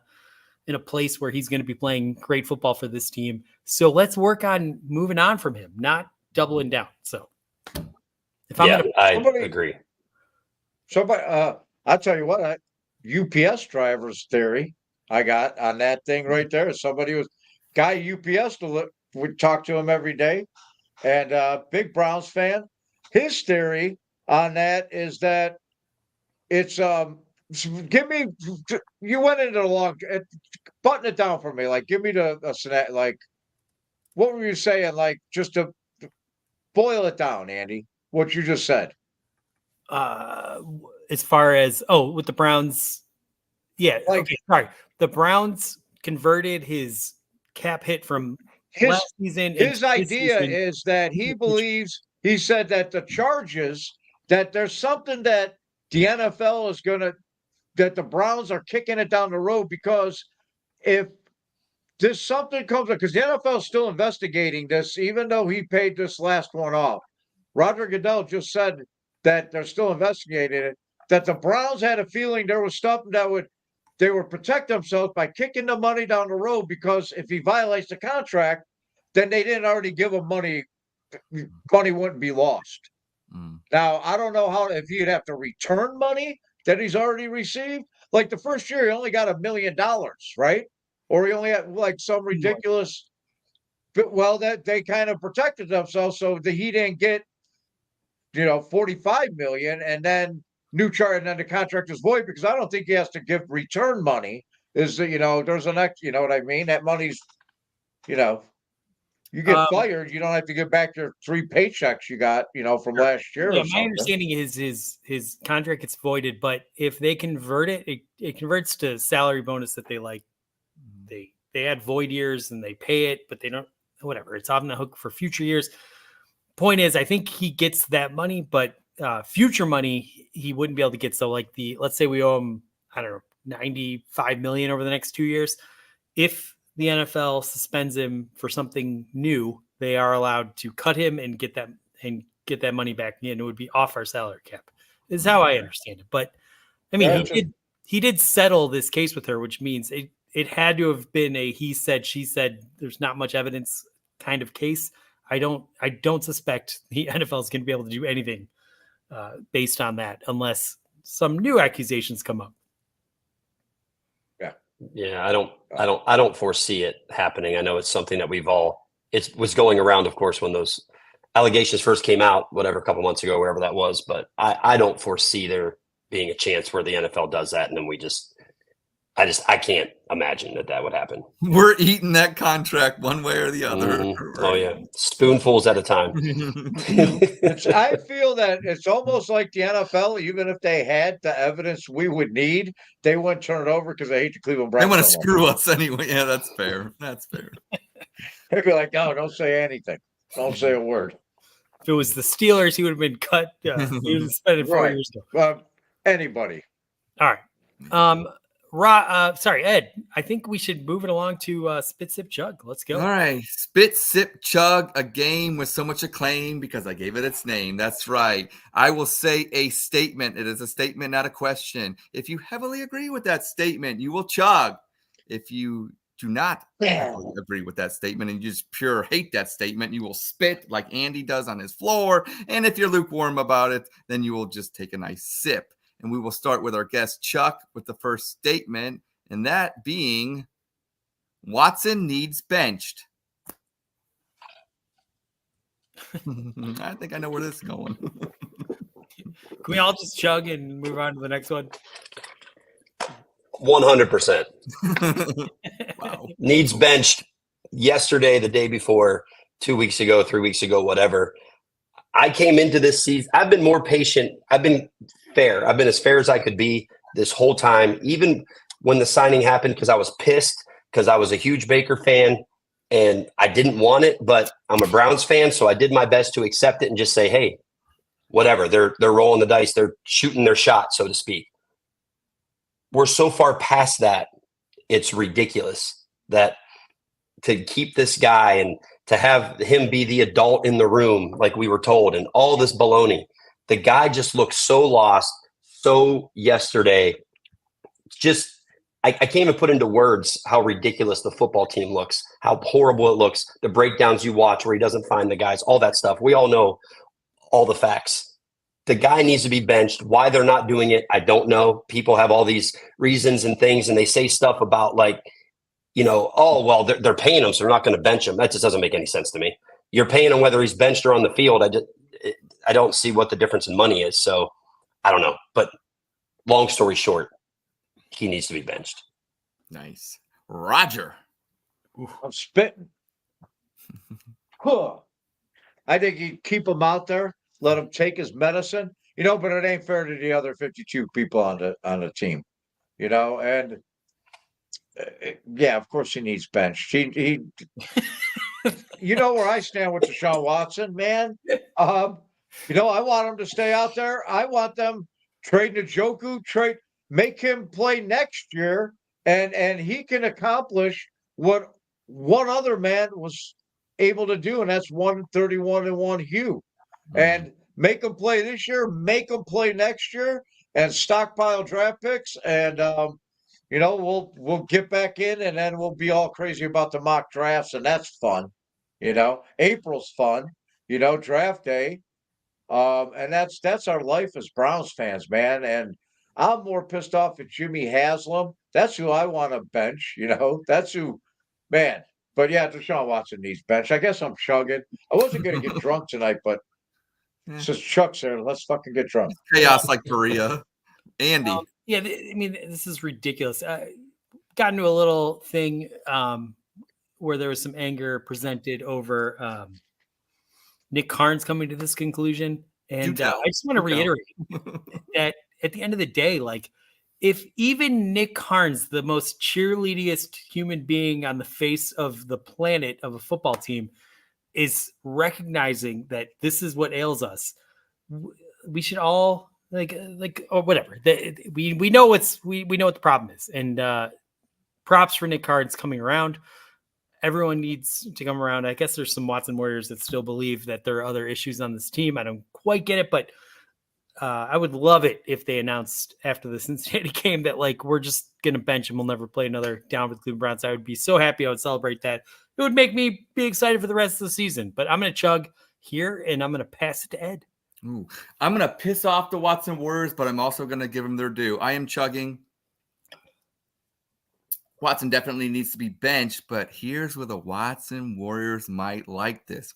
place where he's going to be playing great football for this team. So let's work on moving on from him, not doubling down. So if I agree. Somebody, I'll tell you what, UPS driver's theory I got on that thing right there. Somebody was guy UPS would talk to him every day, and big Browns fan. His theory on that is that it's give me, you went into the long, button it down for me. Like, give me like, what were you saying? Like, just to boil it down, Andy, what you just said. As far as, with the Browns. Yeah. Like, okay. Sorry. The Browns converted his cap hit from last season. His and idea season. is that he said that the charges, that there's something that the NFL is going to, that the Browns are kicking it down the road, because if this something comes up, because the NFL is still investigating this, even though he paid this last one off. Roger Goodell just said that they're still investigating it, that the Browns had a feeling there was something that they would protect themselves by kicking the money down the road, because if he violates the contract, then they didn't already give him money. Money wouldn't be lost. Now, I don't know if he'd have to return money that he's already received. Like the first year, he only got $1 million, right? Or he only had like some ridiculous. But well, that they kind of protected themselves so that he didn't get, 45 million, and then and then the contract is void, because I don't think he has to give return money. There's an ex, you know what I mean? That money's, you get fired, you don't have to give back your 3 paychecks you got, from last year. Yeah, or my something. understanding is his contract gets voided, but if they convert it, it converts to salary bonus that they like. They add void years and they pay it, but they don't. Whatever, it's on the hook for future years. Point is, I think he gets that money, but future money he wouldn't be able to get. So, like let's say we owe him, I don't know, 95 million over the next 2 years. If the NFL suspends him for something new, they are allowed to cut him and get that money back in. It would be off our salary cap. Is how I understand it. But I mean, he did settle this case with her, which means it had to have been a he said, she said, there's not much evidence kind of case. I don't suspect the NFL is going to be able to do anything based on that unless some new accusations come up. Yeah, I don't foresee it happening. I know it's something that it was going around, of course, when those allegations first came out, whatever, a couple months ago, wherever that was. But I don't foresee there being a chance where the NFL does that, and then I can't imagine that would happen. We're eating that contract one way or the other. Mm-hmm. Oh yeah, spoonfuls at a time. I feel that it's almost like the NFL. Even if they had the evidence we would need, they wouldn't turn it over because they hate the Cleveland Browns. They want to screw us anyway. Yeah, that's fair. That's fair. They'd be like, "No, don't say anything. Don't say a word." If it was the Steelers, he would have been cut. He was suspended 4 years ago. Anybody. All right. Sorry, Ed. I think we should move it along to Spit Sip Chug. Let's go. All right. Spit Sip Chug, a game with so much acclaim because I gave it its name. That's right. I will say a statement. It is a statement, not a question. If you heavily agree with that statement, you will chug. If you do not agree with that statement and you just pure hate that statement, you will spit like Andy does on his floor. And if you're lukewarm about it, then you will just take a nice sip. And we will start with our guest, Chuck, with the first statement, and that being Watson needs benched. I think I know where this is going. Can we all just chug and move on to the next one? 100%. Wow. Needs benched yesterday, the day before, 2 weeks ago, 3 weeks ago, whatever. I came into this season. I've been more patient. I've been fair. I've been as fair as I could be this whole time, even when the signing happened, because I was pissed because I was a huge Baker fan and I didn't want it, but I'm a Browns fan. So I did my best to accept it and just say, hey, whatever. They're rolling the dice. They're shooting their shot, so to speak. We're so far past that. It's ridiculous that to keep this guy and to have him be the adult in the room, like we were told, and all this baloney. The guy just looked so lost. So yesterday, just I can't even put into words how ridiculous the football team looks, how horrible it looks, the breakdowns you watch where he doesn't find the guys, all that stuff. We all know all the facts. The guy needs to be benched. Why they're not doing it, I don't know. People have all these reasons and things, and they say stuff about like, oh, well, they're paying him, so they're not going to bench him. That just doesn't make any sense to me. You're paying him whether he's benched or on the field. I don't see what the difference in money is. So I don't know. But long story short, he needs to be benched. Nice. Roger. I'm spitting. I think you keep him out there, let him take his medicine, but it ain't fair to the other 52 people on the team, and yeah, of course he needs benched. He you know where I stand with Deshaun Watson, man. You know, I want him to stay out there. I want them trade Njoku, make him play next year, and he can accomplish what one other man was able to do, and that's 131-1 Hugh. And make him play this year, make him play next year, and stockpile draft picks, and you know, we'll get back in, and then we'll be all crazy about the mock drafts, and that's fun. You know, April's fun. You know, draft day, and that's our life as Browns fans, man. And I'm more pissed off at Jimmy Haslam. That's who I want to bench. You know, that's who, man. But yeah, Deshaun Watson needs bench. I guess I'm chugging. I wasn't going to get drunk tonight, but since Chuck's there, let's fucking get drunk. Chaos like Berea. Andy. Yeah, I mean, this is ridiculous. Got into a little thing where there was some anger presented over Nick Carnes coming to this conclusion. And I just want to reiterate that at the end of the day, like, if even Nick Carnes, the most cheerleadiest human being on the face of the planet of a football team, is recognizing that this is what ails us, we should all or whatever. We know we know what the problem is, and props for Nick Carnes coming around. Everyone needs to come around. I guess there's some Watson Warriors that still believe that there are other issues on this team. I don't quite get it, but I would love it if they announced after the Cincinnati game that, like, we're just going to bench him. We'll never play another down with the Cleveland Browns. I would be so happy. I would celebrate that. It would make me be excited for the rest of the season. But I'm going to chug here, and I'm going to pass it to Ed. Ooh, I'm going to piss off the Watson Warriors, but I'm also going to give them their due. I am chugging. Watson definitely needs to be benched, but here's where the Watson Warriors might like this.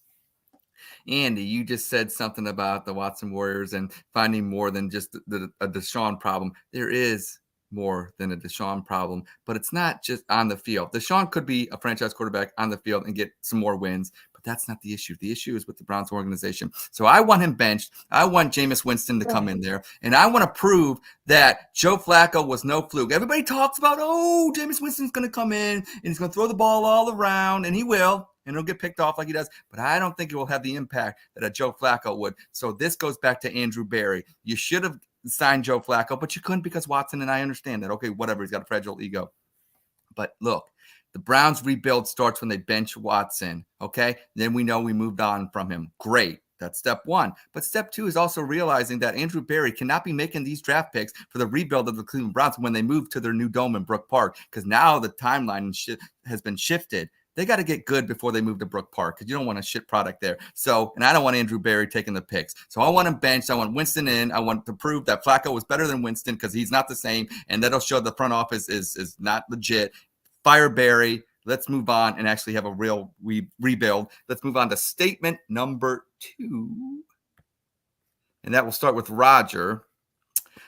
Andy, you just said something about the Watson Warriors and finding more than just a Deshaun problem. There is more than a Deshaun problem, but it's not just on the field. Deshaun could be a franchise quarterback on the field and get some more wins, but that's not the issue. The issue is with the Browns organization. So I want him benched. I want Jameis Winston to come in there, and I want to prove that Joe Flacco was no fluke. Everybody talks about, Jameis Winston's going to come in and he's going to throw the ball all around, and he will. And it'll get picked off like he does. But I don't think it will have the impact that a Joe Flacco would. So this goes back to Andrew Berry. You should have signed Joe Flacco, but you couldn't because Watson, and I understand that. Okay, whatever. He's got a fragile ego. But look, the Browns rebuild starts when they bench Watson. Okay? Then we know we moved on from him. Great. That's step one. But step two is also realizing that Andrew Berry cannot be making these draft picks for the rebuild of the Cleveland Browns when they move to their new dome in Brook Park, because now the timeline has been shifted. They got to get good before they move to Brook Park, because you don't want a shit product there. So, and I don't want Andrew Berry taking the picks. So I want him benched. I want Winston in. I want to prove that Flacco was better than Winston because he's not the same, and that'll show the front office is not legit. Fire Berry. Let's move on and actually have a real rebuild. Let's move on to statement number 2. And that will start with Roger.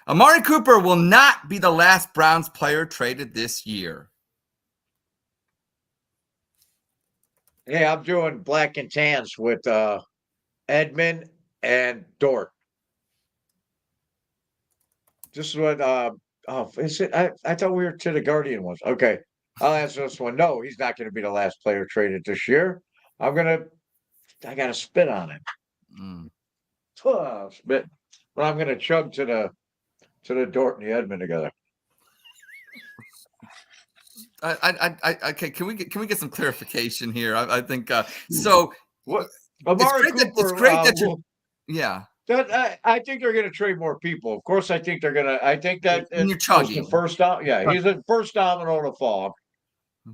Amari Cooper will not be the last Browns player traded this year. Hey, I'm doing black and tans with Edmund and Dort. This is what is it? I thought we were to the Guardian ones. Okay. I'll answer this one. No, he's not going to be the last player traded this year. I got to spit on him. Spit. But I'm going to chug to the Dort and the Edmund together. Okay, can we get some clarification here? I think so. What? It's great that you. Yeah. I think they're going to trade more people. Of course, I think they're going to. I think that you're chugging. The first yeah, he's the first domino to fall.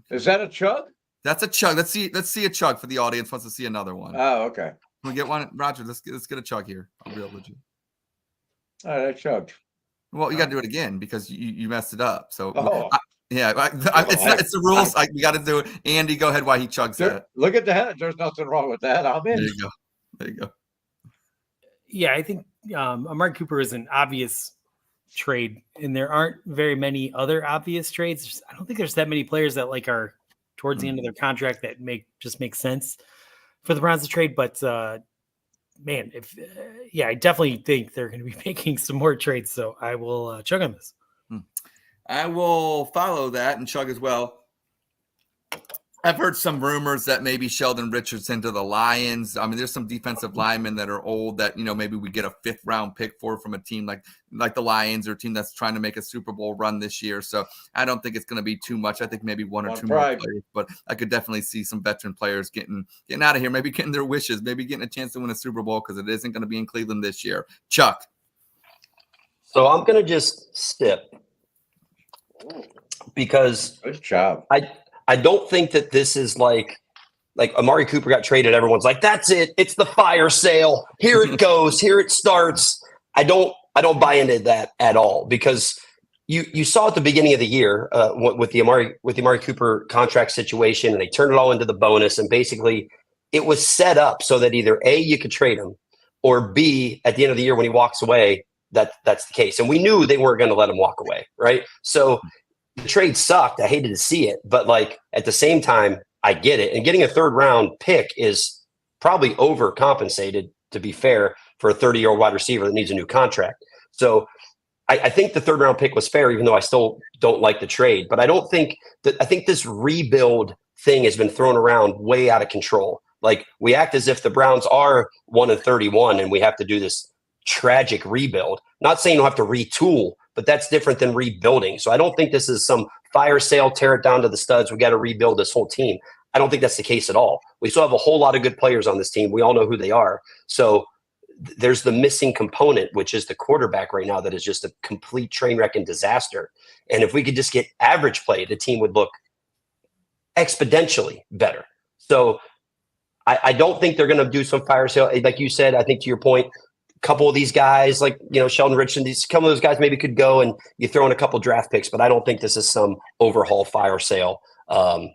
Is that a chug? That's a chug. Let's see a chug for the audience. Wants to see another one. Oh, okay. Can we get one, Roger? Let's get a chug here. I'll be able to. All right, I chugged. Well, you got to do it again because you messed it up. So. It's the rules. We got to do it. Andy, go ahead while he chugs that. Look at the head. There's nothing wrong with that. I'm in. There you go. Yeah, I think Amari Cooper is an obvious trade, and there aren't very many other obvious trades. I don't think there's that many players that are towards the end of their contract that make sense for the Browns to trade. But man, I definitely think they're going to be making some more trades. So I will chug on this. I will follow that and chug as well. I've heard some rumors that maybe Sheldon Richardson to the Lions. I mean, there's some defensive linemen that are old that, maybe we get a 5th round pick from a team like the Lions, or a team that's trying to make a Super Bowl run this year. So I don't think it's going to be too much. I think maybe one or two more players, but I could definitely see some veteran players getting out of here, maybe getting their wishes, maybe getting a chance to win a Super Bowl, because it isn't going to be in Cleveland this year. Chuck. So I'm going to just skip because Good job. I don't think that this is like Amari Cooper got traded. Everyone's like, that's it. It's the fire sale. Here it goes. Here it starts. I don't buy into that at all, because you saw at the beginning of the year with the Amari Cooper contract situation, and they turned it all into the bonus. And basically it was set up so that either A, you could trade him, or B, at the end of the year when he walks away, that's the case. And we knew they weren't going to let him walk away. Right. So the trade sucked. I hated to see it, but at the same time, I get it. And getting a 3rd round pick is probably overcompensated, to be fair, for a 30-year-old wide receiver that needs a new contract. So I think the 3rd round pick was fair, even though I still don't like the trade. But I think this rebuild thing has been thrown around way out of control. We act as if the Browns are 1-31 and we have to do this tragic rebuild. Not saying you'll have to retool, but that's different than rebuilding. So I don't think this is some fire sale, tear it down to the studs, we got to rebuild this whole team. I don't think that's the case at all. We still have a whole lot of good players on this team. We all know who they are. So there's the missing component, which is the quarterback right now, that is just a complete train wreck and disaster. And if we could just get average play, the team would look exponentially better. So I don't think they're going to do some fire sale. Like you said, I think to your point, couple of these guys, Sheldon Richardson, couple of those guys maybe could go, and you throw in a couple draft picks, but I don't think this is some overhaul fire sale of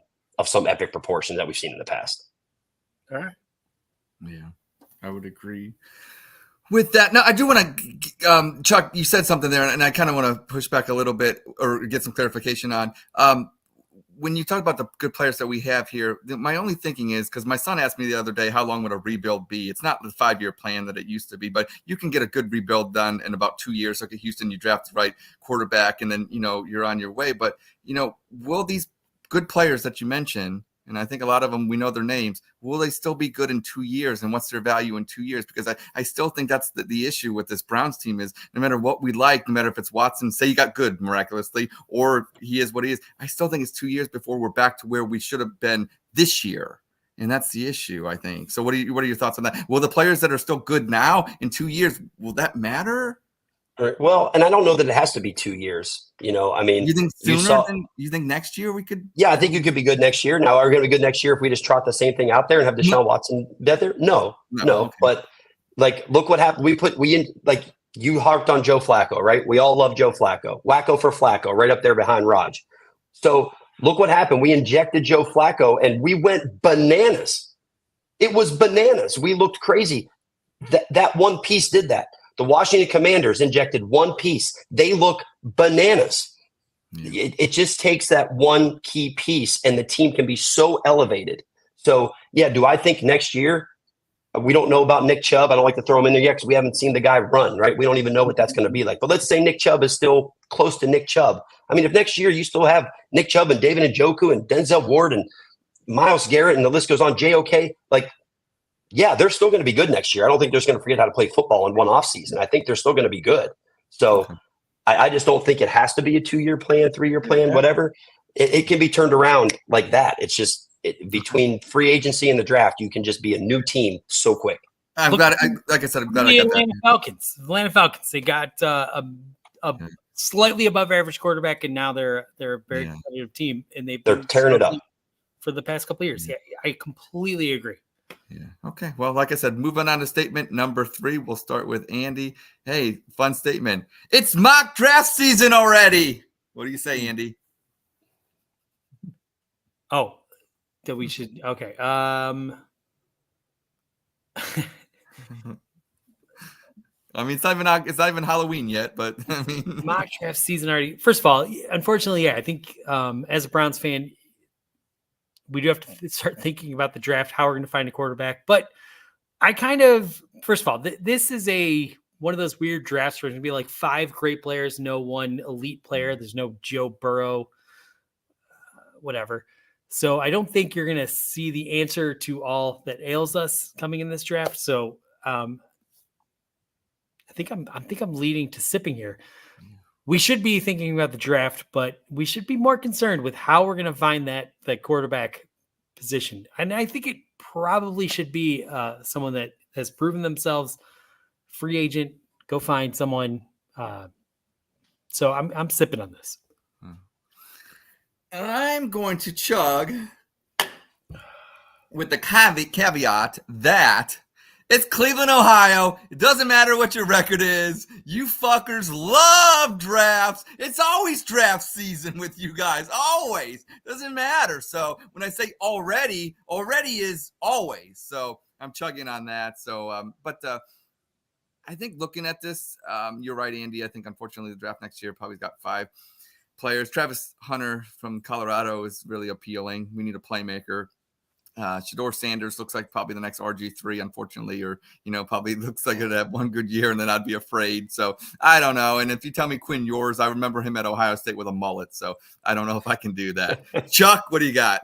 some epic proportion that we've seen in the past. All right. Yeah, I would agree with that. Now, I do want to, Chuck, you said something there, and I kind of want to push back a little bit or get some clarification on. When you talk about the good players that we have here, my only thinking is, because my son asked me the other day, how long would a rebuild be? It's not the 5-year plan that it used to be, but you can get a good rebuild done in about 2 years. Like at Houston, you draft the right quarterback, and then, you're on your way. But, will these good players that you mentioned, and I think a lot of them, we know their names, will they still be good in 2 years? And what's their value in 2 years? Because I still think that's the issue with this Browns team is, no matter what we like, no matter if it's Watson, say he got good miraculously, or he is what he is, I still think it's 2 years before we're back to where we should have been this year. And that's the issue, I think. So what are your thoughts on that? Will the players that are still good now in 2 years, will that matter? Well, and I don't know that it has to be 2 years. I mean, you think sooner you think next year we could? Yeah, I think you could be good next year. Now, are we going to be good next year if we just trot the same thing out there and have Deshaun Watson there? No. Okay. But look what happened. You harped on Joe Flacco, right? We all love Joe Flacco. Wacko for Flacco, right up there behind Raj. So look what happened. We injected Joe Flacco and we went bananas. It was bananas. We looked crazy. That one piece did that. The Washington Commanders injected one piece. They look bananas. Yeah. It just takes that one key piece, and the team can be so elevated. So, yeah, do I think next year? We don't know about Nick Chubb. I don't like to throw him in there yet because we haven't seen the guy run, right? We don't even know what that's going to be like. But let's say Nick Chubb is still close to Nick Chubb. I mean, if next year you still have Nick Chubb and David Njoku and Denzel Ward and Myles Garrett and the list goes on, JOK, yeah, they're still going to be good next year. I don't think they're just going to forget how to play football in one offseason. I think they're still going to be good. So okay. I just don't think it has to be a 2-year plan, 3-year plan, whatever. It can be turned around like that. It's just between free agency and the draft, you can just be a new team so quick. I'm glad. Like I said, I'm glad I got that. Atlanta Falcons. They got a slightly above average quarterback, and now they're a very competitive team, and they're tearing it up for the past couple of years. Yeah, I completely agree. Yeah. Okay. Well, like I said, moving on to statement number 3, we'll start with Andy. Hey, fun statement. It's mock draft season already. What do you say, Andy? Oh, that we should. Okay. I mean, it's not even Halloween yet, but I mean, mock draft season already. First of all, unfortunately, I think as a Browns fan, we do have to start thinking about the draft, how we're going to find a quarterback. But I first of all, this is one of those weird drafts where it's going to be like 5 great players, no one elite player. There's no Joe Burrow, whatever. So I don't think you're going to see the answer to all that ails us coming in this draft. So I think I'm leading to sipping here. We should be thinking about the draft, but we should be more concerned with how we're going to find that quarterback position. And I think it probably should be someone that has proven themselves, free agent. Go find someone. So I'm sipping on this. And I'm going to chug with the caveat that it's Cleveland, Ohio. It doesn't matter what your record is. You fuckers love drafts. It's always draft season with you guys. Always. Doesn't matter. So when I say already is always. So I'm chugging on that. So, but I think looking at this, you're right, Andy. I think unfortunately the draft next year probably got 5 players. Travis Hunter from Colorado is really appealing. We need a playmaker. Shador Sanders looks like probably the next RG3, unfortunately, or, probably looks like it'd have one good year and then I'd be afraid. So I don't know. And if you tell me Quinn Ewers, I remember him at Ohio State with a mullet. So I don't know if I can do that. Chuck, what do you got?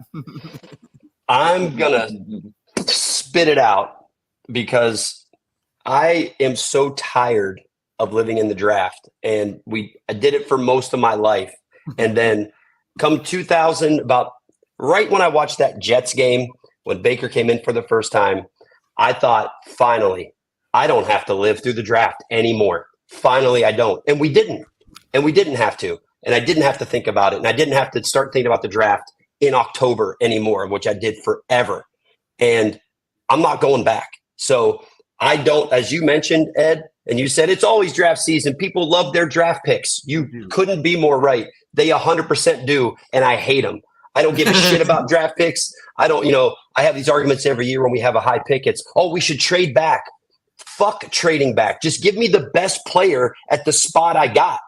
I'm going to spit it out because I am so tired of living in the draft. And I did it for most of my life. And then come 2000, about right when I watched that Jets game, when Baker came in for the first time, I thought, finally, I don't have to live through the draft anymore. Finally, I don't. And we didn't. And we didn't have to. And I didn't have to think about it. And I didn't have to start thinking about the draft in October anymore, which I did forever. And I'm not going back. So I don't, as you mentioned, Ed, and you said it's always draft season. People love their draft picks. You couldn't be more right. They 100% do. And I hate them. I don't give a shit about draft picks. I don't, I have these arguments every year when we have a high pick. It's, we should trade back. Fuck trading back. Just give me the best player at the spot I got.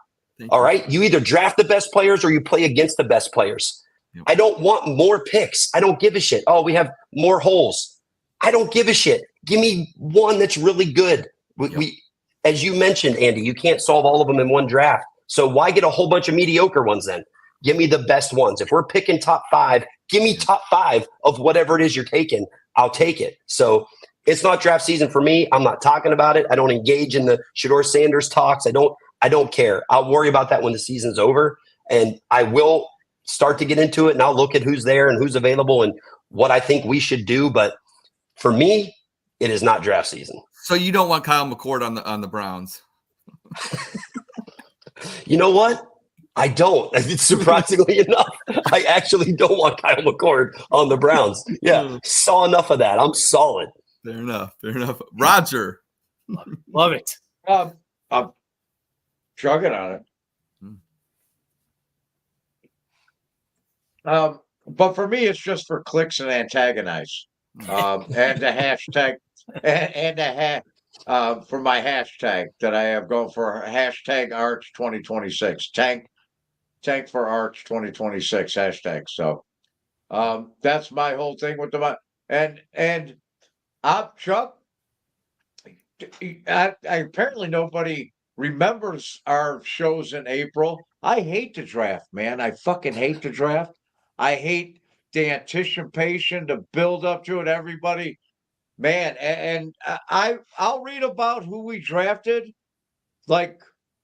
All right. You either draft the best players or you play against the best players. Yep. I don't want more picks. I don't give a shit. We have more holes. I don't give a shit. Give me one that's really good. We, as you mentioned, Andy, you can't solve all of them in one draft. So why get a whole bunch of mediocre ones then? Give me the best ones. If we're picking top 5, give me top 5 of whatever it is you're taking. I'll take it. So it's not draft season for me. I'm not talking about it. I don't engage in the Shador Sanders talks. I don't care. I'll worry about that when the season's over. And I will start to get into it, and I'll look at who's there and who's available and what I think we should do. But for me, it is not draft season. So you don't want Kyle McCord on the Browns? You know what? I don't. Surprisingly enough, I actually don't want Kyle McCord on the Browns. Yeah, saw enough of that. I'm solid. Fair enough. Roger. Love it. I'm chugging on it. But for me, it's just for clicks and antagonize. And the hashtag for my hashtag that I have going for hashtag Arch 2026. Tank for Arch 2026 hashtag. So that's my whole thing with the and Chuck. I apparently nobody remembers our shows in April. I hate the draft, man. I fucking hate the draft. I hate the anticipation, the build up to it. Everybody, man, and I'll read about who we drafted, like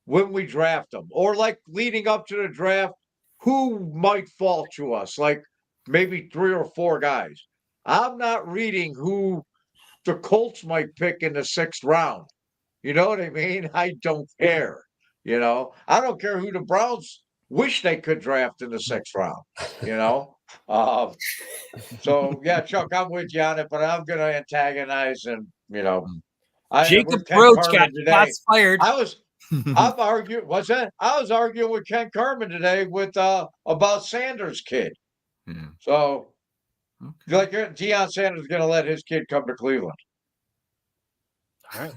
when we draft them, or like leading up to the draft, who might fall to us, like maybe 3 or 4 guys. I'm not reading who the Colts might pick in the 6th round. You know what I mean? I don't care. I don't care who the Browns wish they could draft in the 6th round. So yeah, Chuck, I'm with you on it, but I'm gonna antagonize and Jacob Roach got shots fired. I'm arguing. What's that? I was arguing with Ken Kerman today with about Sanders' kid. Yeah. So, like, Deion Sanders is going to let his kid come to Cleveland. All right.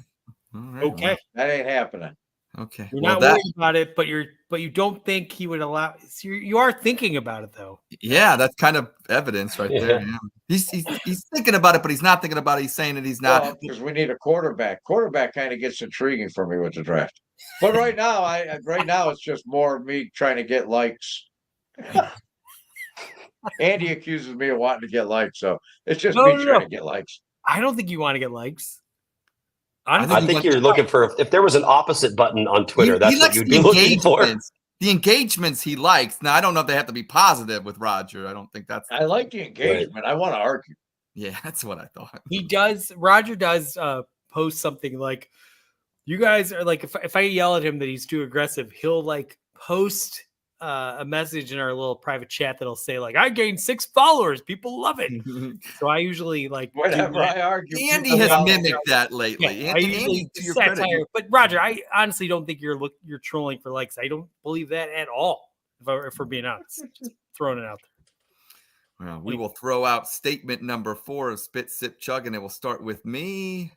Okay. Well, that ain't happening. Okay. You're not worried about it, but you don't think he would allow. You are thinking about it though. Yeah, that's kind of evidence right there. Yeah. He's thinking about it, but he's not thinking about it. He's saying that he's not. Because we need a quarterback. Quarterback kind of gets intriguing for me with the draft. But right now, it's just more of me trying to get likes. Andy accuses me of wanting to get likes, so it's just No, me no, trying no. to get likes. I don't think you want to get likes. I think you're looking for, if there was an opposite button on Twitter, that's what you'd be looking for. The engagements he likes. Now, I don't know if they have to be positive with Roger. I don't think that's. I like the engagement. Right. I want to argue. Yeah, that's what I thought. He does. Roger does post something like, you guys are like, if I yell at him that he's too aggressive, he'll like post a message in our little private chat that'll say like, I gained 6 followers. People love it. So I usually like whenever I argue. Andy has mimicked that lately. Yeah, I usually to your satire, but Roger, I honestly don't think you're trolling for likes. I don't believe that at all. If we're being honest, just throwing it out there. Well, we will throw out statement number 4 of Spit, Sip, Chug, and it will start with me.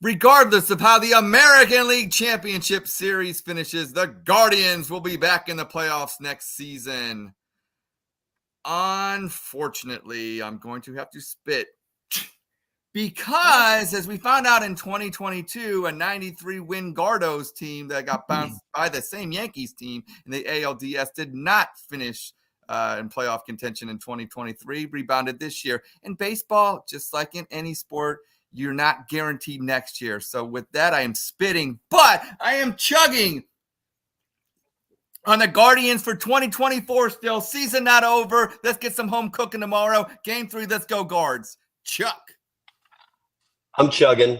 Regardless of how the American League Championship Series finishes, the Guardians will be back in the playoffs next season. Unfortunately, I'm going to have to spit because, as we found out in 2022, a 93-win Gardos team that got bounced by the same Yankees team in the ALDS did not finish in playoff contention in 2023, rebounded this year. In baseball, just like in any sport, you're not guaranteed next year. So with that, I am spitting, but I am chugging on the Guardians for 2024 still. Season not over. Let's get some home cooking tomorrow. Game 3, let's go Guards. Chuck. I'm chugging.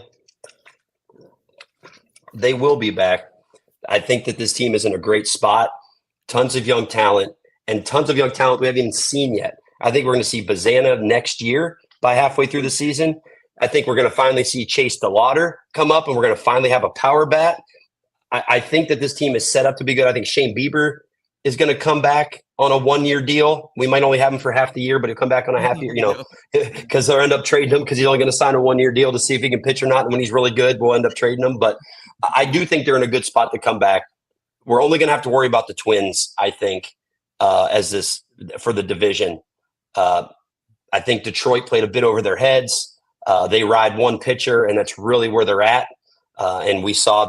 They will be back. I think that this team is in a great spot. Tons of young talent and tons of young talent we haven't even seen yet. I think we're going to see Bazana next year by halfway through the season. I think we're going to finally see Chase DeLauder come up, and we're going to finally have a power bat. I think that this team is set up to be good. I think Shane Bieber is going to come back on a 1-year deal. We might only have him for half the year, but he'll come back on a half year, because they'll end up trading him because he's only going to sign a 1-year deal to see if he can pitch or not. And when he's really good, we'll end up trading him. But I do think they're in a good spot to come back. We're only going to have to worry about the Twins, I think, as this for the division. I think Detroit played a bit over their heads. They ride one pitcher, and that's really where they're at. And we saw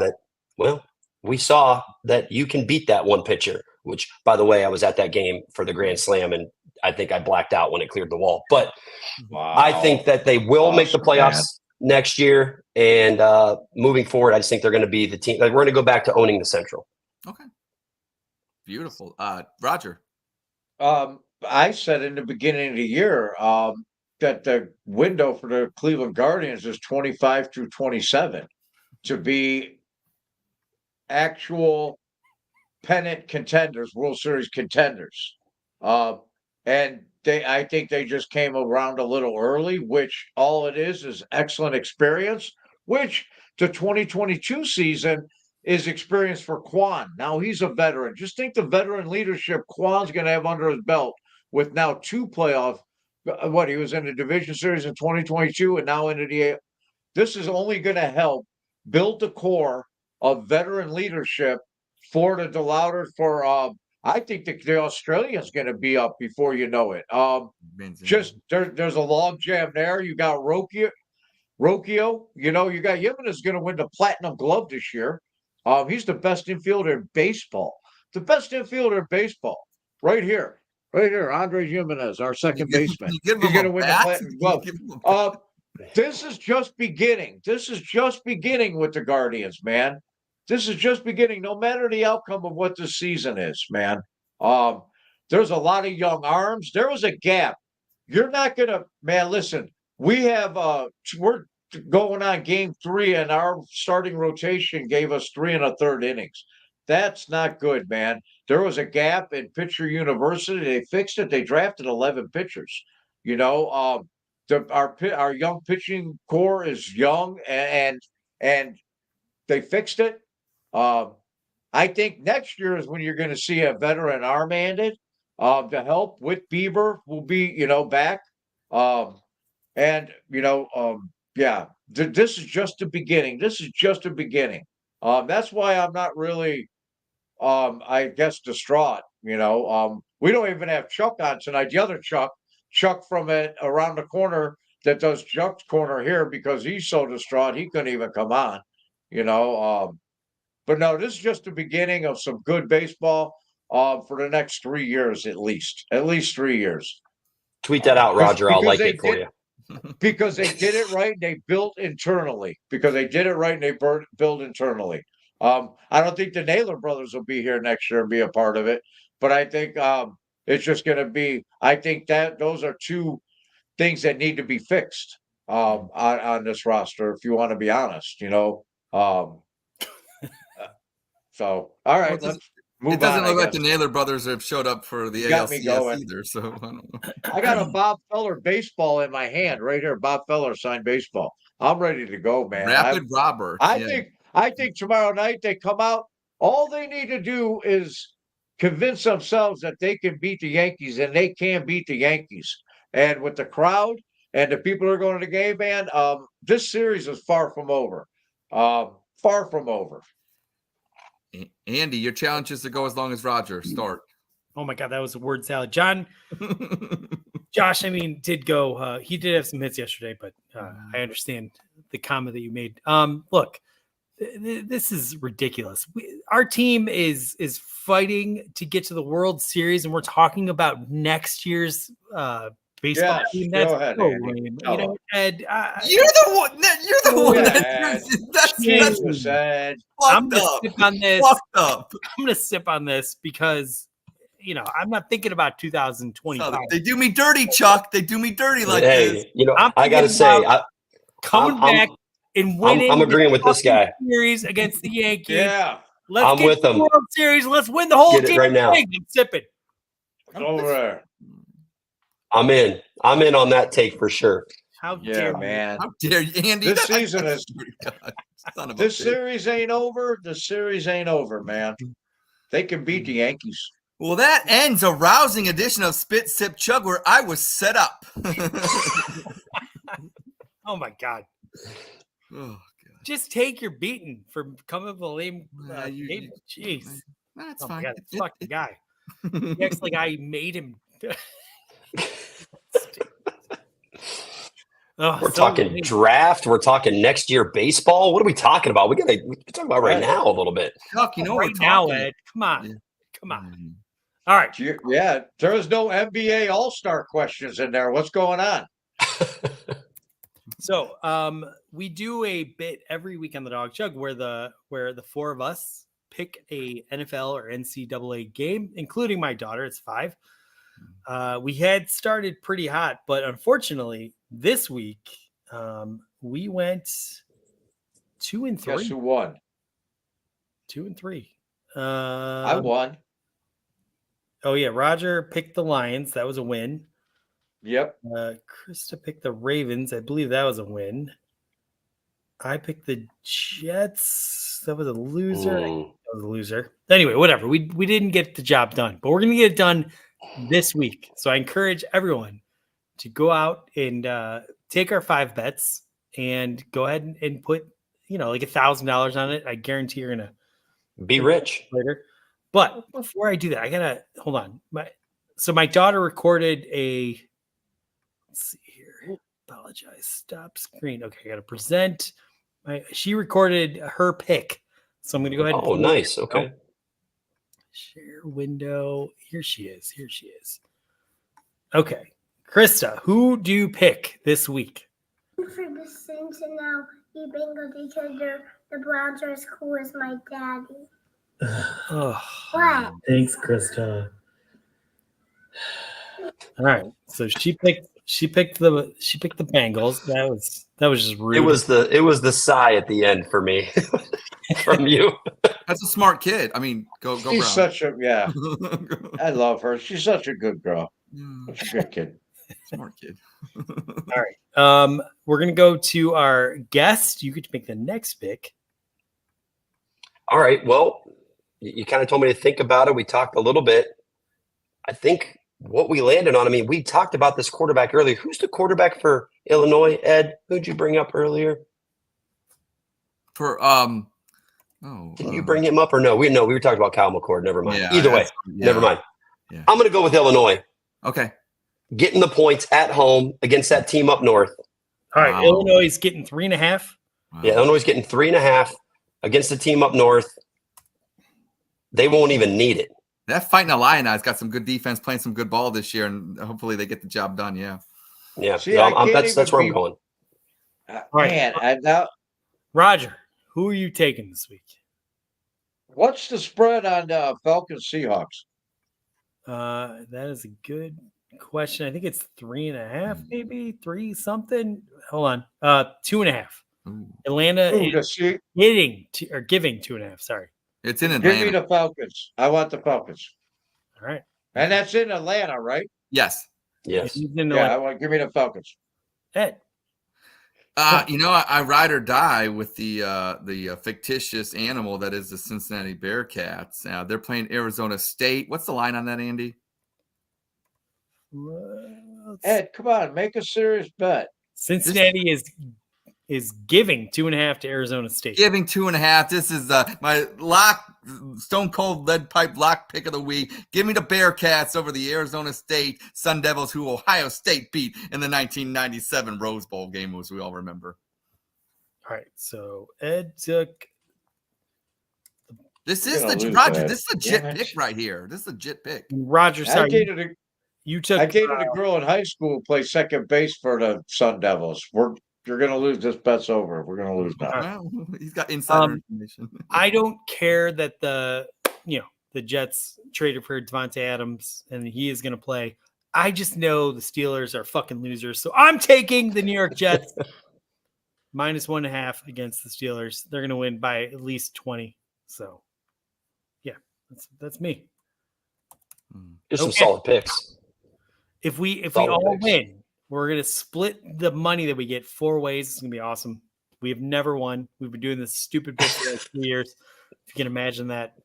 that you can beat that one pitcher, which, by the way, I was at that game for the Grand Slam, and I think I blacked out when it cleared the wall. But wow. I think that they will make the playoffs next year. And moving forward, I just think they're going to be the team. Like, we're going to go back to owning the Central. Okay. Beautiful. Roger. I said in the beginning of the year that the window for the Cleveland Guardians is 25 through 27 to be actual pennant contenders, World Series contenders. And I think they just came around a little early, which all it is excellent experience, which the 2022 season is experience for Quan. Now he's a veteran. Just think the veteran leadership Quan's going to have under his belt with now 2 playoff. He was in the division series in 2022 and now into the. This is only going to help build the core of veteran leadership for the DeLauder. For I think the Australian's going to be up before you know it. Just there's a log jam there. You got Rocchio. You got Jimenez going to win the Platinum Glove this year. He's the best infielder in baseball. The best infielder in baseball, right here. Right here, Andres Jimenez, our second baseman. He's going to win the Platinum Glove. This is just beginning. This is just beginning with the Guardians, man. This is just beginning. No matter the outcome of what this season is, man. There's a lot of young arms. There was a gap. You're not going to, man, listen, we have, we're going on game 3, and our starting rotation gave us 3 1/3 innings. That's not good, man. There was a gap in pitcher university. They fixed it. They drafted 11 pitchers. Our young pitching core is young, and they fixed it. I think next year is when you're going to see a veteran arm-handed to help with Bieber will be, back. This is just the beginning. This is just the beginning. That's why I'm not really, I guess, distraught. We don't even have Chuck on tonight. The other Chuck from around the corner that does Chuck's corner here because he's so distraught he couldn't even come on. But no, this is just the beginning of some good baseball. for the next 3 years at least 3 years. Tweet that out, Roger. I'll like they it for did- you. Because they did it right. They built internally. Built internally. I don't think the Naylor brothers will be here next year and be a part of it, but I think it's just going to be. I think that those are two things that need to be fixed on this roster. If you want to be honest, So all right, Well, let's move on. It doesn't look I like the guess. Naylor brothers have showed up for the Got me ALCS going. either. So I don't know. I got a Bob Feller baseball in my hand right here. Bob Feller signed baseball. I'm ready to go, man. Rapid Robert. I think tomorrow night they come out. All they need to do is convince themselves that they can beat the Yankees, and they can beat the Yankees. And with the crowd and the people who are going to the game, man, this series is far from over. Far from over. Andy, your challenge is to go as long as Roger. Start. Oh my God, that was a word salad. Josh, I mean, did go. He did have some hits yesterday, but I understand the comment that you made. Look, this is ridiculous. Our team is fighting to get to the World Series, and we're talking about next year's baseball team. That's go ahead, so Andy. lame. You know, Ed, You're the one. You're the one. That's Jesus, Ed. I'm fucked gonna up. sip on this. Fucked up. I'm gonna sip on this because I'm not thinking about 2025. They do me dirty, Chuck. They do me dirty like Hey, this. I got to say, coming I'm- back and winning. I'm agreeing with this guy. Series against the Yankees. Yeah. Let's I'm get with the them. World Series. Let's win the whole Get it damn right now. thing. I'm sipping. Over there. I'm in. I'm in on that take for sure. How Yeah, dare man. How dare you, Andy? This season is. Son of a This bitch. series ain't over. The series ain't over, man. They can beat the Yankees. Well, that ends a rousing edition of Spit Sip Chug where I was set up. Oh my God. Oh, God. Just take your beating for coming up with a lame You- name. Jeez. That's Oh my fine. God, this fucking guy. He acts like I made him. Oh, We're so talking lame. draft. We're talking next year baseball. What are we talking about? We talk about right now a little bit. Chuck, you know right what now, we're talking Ed. Come on. Yeah. Come on. Mhm. All right. Yeah, there was no NBA All-Star questions in there. What's going on? So we do a bit every week on the Dawg Chug where the four of us pick a NFL or NCAA game, including my daughter. It's 5. We had started pretty hot, but unfortunately this week we went 2 and 3. Guess who won? 2 and 3. I won. Oh yeah, Roger picked the Lions. That was a win. Yep. Krista picked the Ravens. I believe that was a win. I picked the Jets. That was a loser. Mm. That was a loser. Anyway, whatever. We didn't get the job done, but we're gonna get it done this week. So I encourage everyone to go out and take our 5 bets and go ahead and put like $1,000 on it. I guarantee you're gonna Be rich. later. But before I do that, I gotta hold on. My daughter recorded a. Let's see here. Apologize. Stop screen. Okay, I gotta present. She recorded her pick, so I'm gonna go ahead. Oh, nice. Okay. Share window. Here she is. Okay, Krista, who do you pick this week? For the Saints and now the Bengals because the Browns are as cool as my daddy. Oh, What? thanks, Krista. All right, so she picked the Bengals. That was just rude. It was the sigh at the end for me from you. That's a smart kid. I mean, go She's Brown. such a I love her. She's such a good girl. Such a good kid. Smart kid. All right. We're gonna go to our guest. You get to make the next pick. All right. Well, you kind of told me to think about it. We talked a little bit. I think what we landed on, I mean, we talked about this quarterback earlier. Who's the quarterback for Illinois, Ed? Who'd you bring up earlier? For Did you bring him up or no? We were talking about Kyle McCord. Never mind. Yeah, Either way, never mind. Yeah. I'm going to go with Illinois. Okay. Getting the points at home against that team up north. All right, Wow. Illinois is getting 3.5. Wow. Yeah, Illinois is getting 3.5 against the team up north. They won't even need it. That Fighting Illini's got some good defense, playing some good ball this year, and hopefully they get the job done. Yeah. Yeah, See, so I can't that's even where I'm be- going. right. Man, and now Roger, who are you taking this week? what's the spread on Falcons Seahawks? That is a good question. I think it's 3.5, maybe 3 something. Hold on. 2.5. Ooh. Atlanta Ooh, the is See, giving 2.5. Sorry. It's in give me Atlanta. the Falcons. I want the Falcons, All right. and that's in Atlanta, right? Yes. Yes. He's in Yeah, I Atlanta. want to give me the Falcons. Ed. I ride or die with the fictitious animal that is the Cincinnati Bearcats. They're playing Arizona State. What's the line on that, Andy? Ed, come on, make a serious bet. Cincinnati is giving 2.5 to Arizona State. Giving 2.5. This is my stone cold lead pipe lock pick of the week. Give me the Bearcats over the Arizona State Sun Devils, who Ohio State beat in the 1997 Rose Bowl game, as we all remember. All right. So Ed took. This You're is gonna the lose, Roger. Ed. This is a legit Damn it. pick right here. This is a legit pick. Roger, I sorry. dated You took. a girl in high school who played second base for the Sun Devils. You're gonna lose. This bet's over. We're gonna lose now. Well, he's got insider information. I don't care that the Jets traded for Devontae Adams and he is going to play. I just know the Steelers are fucking losers, so I'm taking the New York Jets -1.5 against the Steelers. They're going to win by at least 20. So, yeah, that's me. Just some Okay. solid picks. If we Solid all picks. win, we're going to split the money that we get 4 ways. It's going to be awesome. We have never won. We've been doing this stupid bit for like 2 years. If you can imagine that.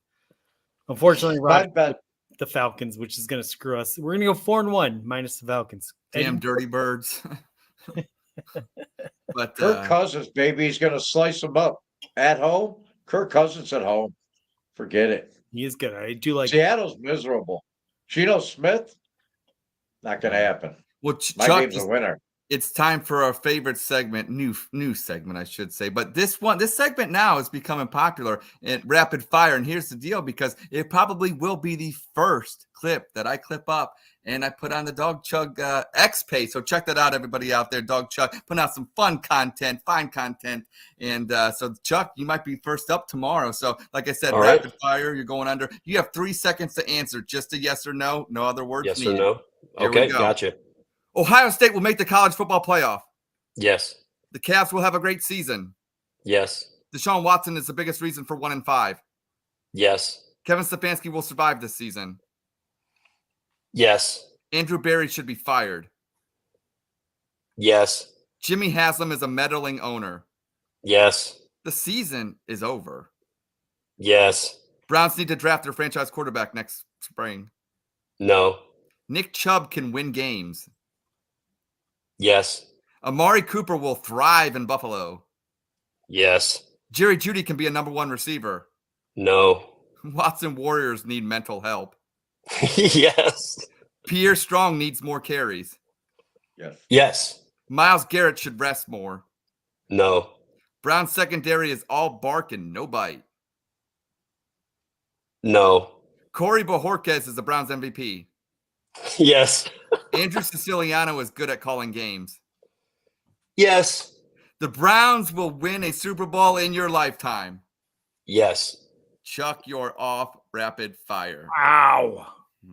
Unfortunately, My Roger, bet. the Falcons, which is going to screw us. We're going to go 4-1 minus the Falcons. Damn dirty birds. But Kirk Cousins, baby, he's gonna slice them up at home. Kirk Cousins at home. Forget it. He is good. I do like. Seattle's miserable. Geno Smith, not gonna happen. well, My Chuck, team's a winner. it's time for our favorite segment, new segment, I should say. But this segment now is becoming popular in rapid fire. And here's the deal, because it probably will be the first clip that I clip up and I put on the Dawg Chug X page. So check that out, everybody out there. Dawg Chug putting out some fun content, fine content. And so Chuck, you might be first up tomorrow. So like I said, All rapid right. fire, you're going under. You have 3 seconds to answer, just a yes or no. No other words Yes or needed. no? Here we Okay, go. gotcha. Ohio State will make the college football playoff. Yes. The Cavs will have a great season. Yes. Deshaun Watson is the biggest reason for 1-5. Yes. Kevin Stefanski will survive this season. Yes. Andrew Berry should be fired. Yes. Jimmy Haslam is a meddling owner. Yes. The season is over. Yes. Browns need to draft their franchise quarterback next spring. No. Nick Chubb can win games. Yes. Amari Cooper will thrive in Buffalo. Yes. Jerry Jeudy can be a number 1 receiver. No. Watson Warriors need mental help. Yes. Pierre Strong needs more carries. Yes. Yes. Myles Garrett should rest more. No. Brown's secondary is all bark and no bite. No. Corey Bojorquez is the Browns MVP. Yes. Andrew Siciliano is good at calling games. Yes. The Browns will win a Super Bowl in your lifetime. Yes. Chuck, you're off rapid fire. Wow.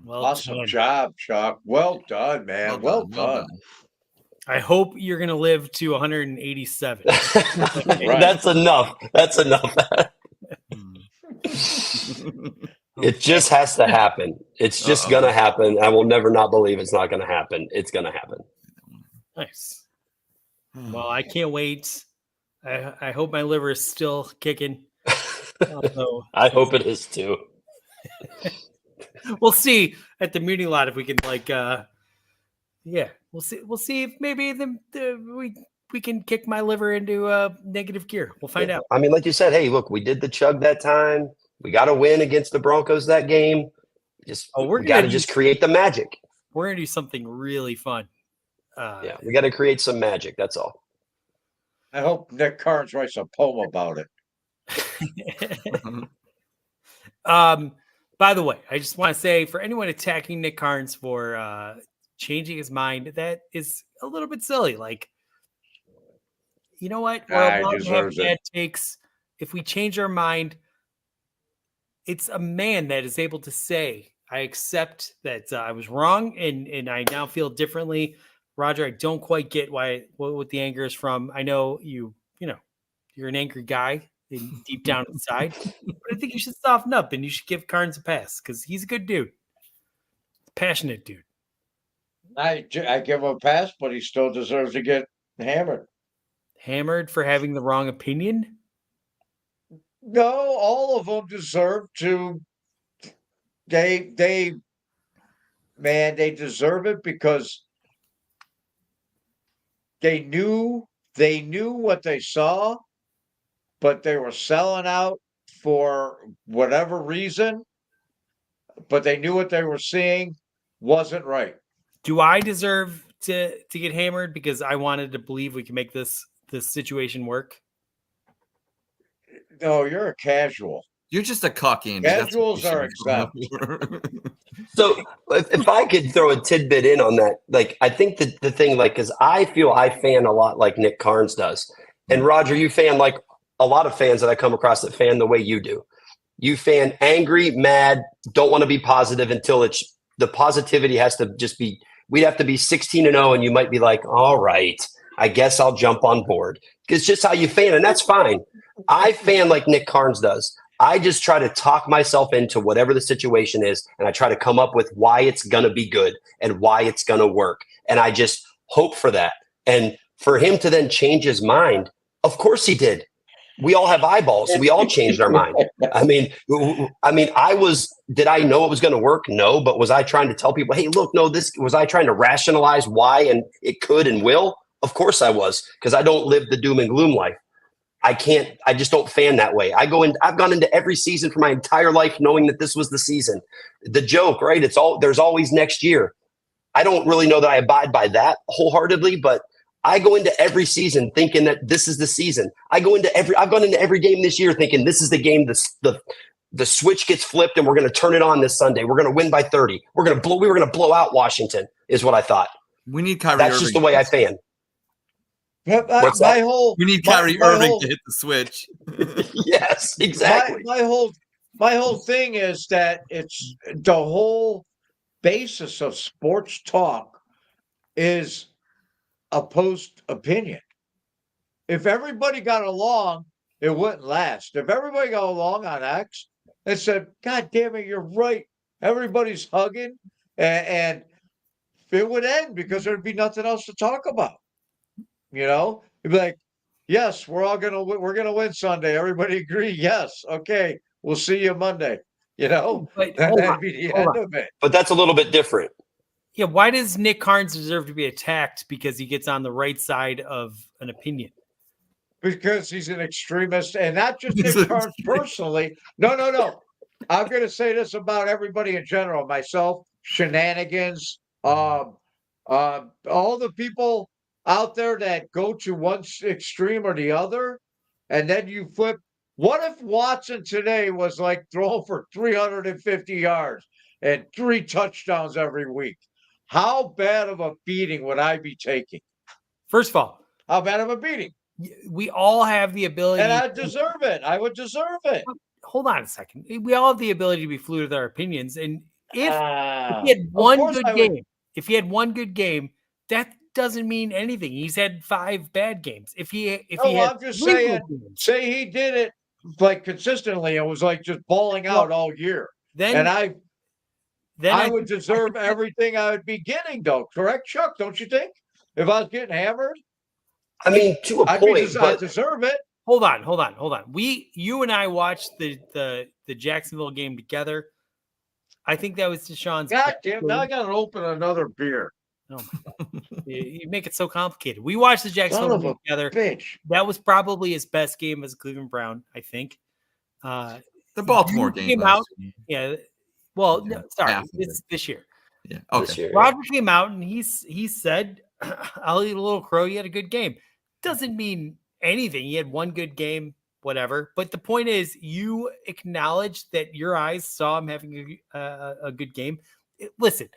Well Awesome done. job, Chuck. Well done, man. Well done. I hope you're going to live to 187. That's enough. That's enough. It just has to happen. It's just going to happen. I will never not believe it's not going to happen. It's going to happen. Nice. Well, I can't wait. I hope my liver is still kicking. Although, I hope it is too. we'll see at the meeting lot if we can we'll see if maybe we can kick my liver into negative gear. We'll find out. I mean, like you said, hey, look, we did the chug that time. We got to win against the Broncos that game. We got to just create the magic. We're going to do something really fun. Yeah, we got to create some magic. That's all. I hope Nick Carnes writes a poem about it. By the way, I just want to say for anyone attacking Nick Carnes for changing his mind, that is a little bit silly. Like, you know what? We're He allowed to have deserves it. bad takes. If we change our mind, it's a man that is able to say, I accept that I was wrong and I now feel differently. Roger, I don't quite get what the anger is from. I know you're an angry guy deep down inside, but I think you should soften up and you should give Carnes a pass because he's a good dude. Passionate dude. I give him a pass, but he still deserves to get hammered. Hammered for having the wrong opinion? No, all of them deserve to. They deserve it because they knew what they saw, but they were selling out for whatever reason. But they knew what they were seeing wasn't right. Do I deserve to get hammered because I wanted to believe we can make this situation work? No, you're a casual. You're just a cuck, Andy. Casuals are exempt. So if I could throw a tidbit in on that, like I think that the thing, like, because I feel I fan a lot like Nick Carnes does, and Roger, you fan like a lot of fans that I come across that fan the way you do. You fan angry, mad, don't want to be positive until the positivity has to just be. We'd have to be 16-0, and you might be like, all right, I guess I'll jump on board. It's just how you fan, and that's fine. I fan like Nick Carnes does. I just try to talk myself into whatever the situation is, and I try to come up with why it's going to be good and why it's going to work. And I just hope for that. And for him to then change his mind, of course he did. We all have eyeballs, so we all changed our mind. I mean, did I know it was going to work? No, but was I trying to tell people, hey, look, no, was I trying to rationalize why and it could and will? Of course I was, because I don't live the doom and gloom life. I just don't fan that way. I've gone into every season for my entire life knowing that this was the season. The joke, right? There's always next year. I don't really know that I abide by that wholeheartedly, but I go into every season thinking that this is the season. I've gone into every game this year thinking this is the game. The switch gets flipped and we're going to turn it on this Sunday. We're going to win by 30. We were going to blow out Washington is what I thought. We need Kyrie That's Irving. just the way I fan. We need Kyrie Irving to hit the switch. Yes, exactly. My whole thing is that it's the whole basis of sports talk is opposed opinion. If everybody got along, it wouldn't last. If everybody got along on X and said, God damn it, you're right. Everybody's hugging and it would end because there'd be nothing else to talk about. You know, it'd be like, yes, we're gonna win Sunday. Everybody agree? Yes. Okay. We'll see you Monday. You know, that'd be the end of it. But that's a little bit different. Yeah. Why does Nick Carnes deserve to be attacked because he gets on the right side of an opinion? Because he's an extremist, and not just Nick Carnes personally. No. I'm going to say this about everybody in general. Myself, shenanigans, all the people out there that go to one extreme or the other, and then you flip. What if Watson today was like throwing for 350 yards and 3 touchdowns every week? How bad of a beating would I be taking? First of all, how bad of a beating? We all have the ability. And I deserve it. I would deserve it. Hold on a second. We all have the ability to be fluid with our opinions. And if he had one good game, that doesn't mean anything. He's had 5 bad games. I'm just saying, say he did it like consistently and was like just balling out all year. Then I would deserve everything I would be getting, though. Correct, Chuck? Don't you think? If I was getting hammered, I mean, to a point, I deserve it. Hold on. You and I watched the Jacksonville game together. I think that was Deshaun's. God damn! Now I got to open another beer. Oh my God. You make it so complicated. We watched the Jacksonville game together. Bitch. That was probably his best game as a Cleveland Brown, I think. The Baltimore game came out. Yeah. Well, no, sorry, it's this year. Yeah. Okay. This year, Roger came out and he said, "I'll eat a little crow. You had a good game." Doesn't mean anything. He had one good game. whatever. But the point is, you acknowledge that your eyes saw him having a good game. Listen,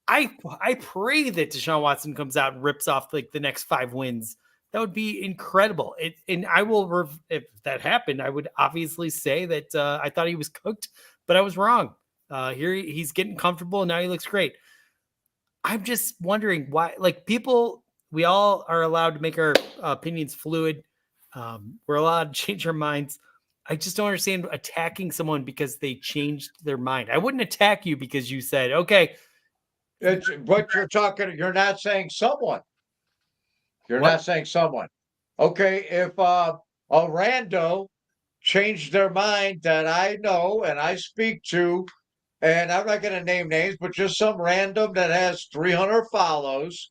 I pray that Deshaun Watson comes out and rips off like the next 5 wins. That would be incredible. And I will, if that happened, I would obviously say that I thought he was cooked, but I was wrong. Here he's getting comfortable and now he looks great. I'm just wondering why, like, people, we all are allowed to make our opinions fluid. We're allowed to change our minds. I just don't understand attacking someone because they changed their mind. I wouldn't attack you because you said, okay. It's what you're talking. You're not saying someone. You're What? not saying someone. Okay, if a rando changed their mind that I know and I speak to, and I'm not going to name names, but just some random that has 300 follows,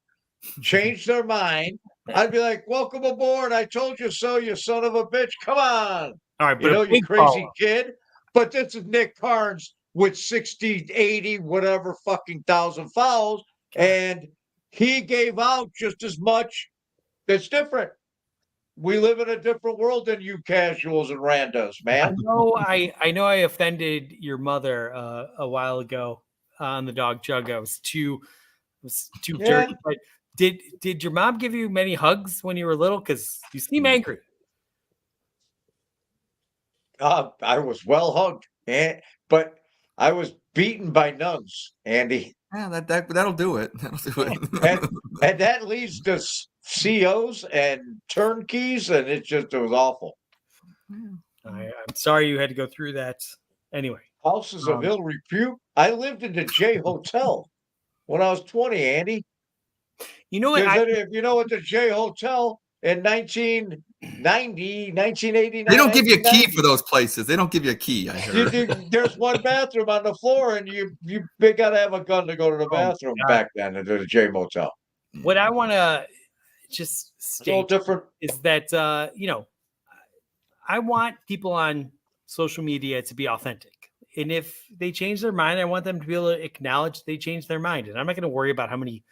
changed their mind, I'd be like, welcome aboard. I told you so, you son of a bitch. Come on. All right, but You know, a you big crazy follow. kid. But this is Nick Carnes with 60, 80, whatever fucking thousand fouls. And he gave out just as much. It's different. We live in a different world than you casuals and randos, man. I know I offended your mother a while ago on the Dawg Chug. I was too dirty. But did your mom give you many hugs when you were little? Because you seem angry. I was well hugged, but I was beaten by nuns, Andy. Yeah, that'll do it. That'll do it. And that leads to COs and turnkeys, and it was awful. I'm sorry you had to go through that. Anyway, Houses of ill repute. I lived in the J Hotel when I was 20, Andy. you know what? If you know what the J Hotel in 1990, 1989. They don't give you a key for those places. They don't give you a key, I heard. There's one bathroom on the floor, and you got to have a gun to go to the bathroom back then at the J Motel. What I want to just state different is that, I want people on social media to be authentic. And if they change their mind, I want them to be able to acknowledge they changed their mind. And I'm not going to worry about how many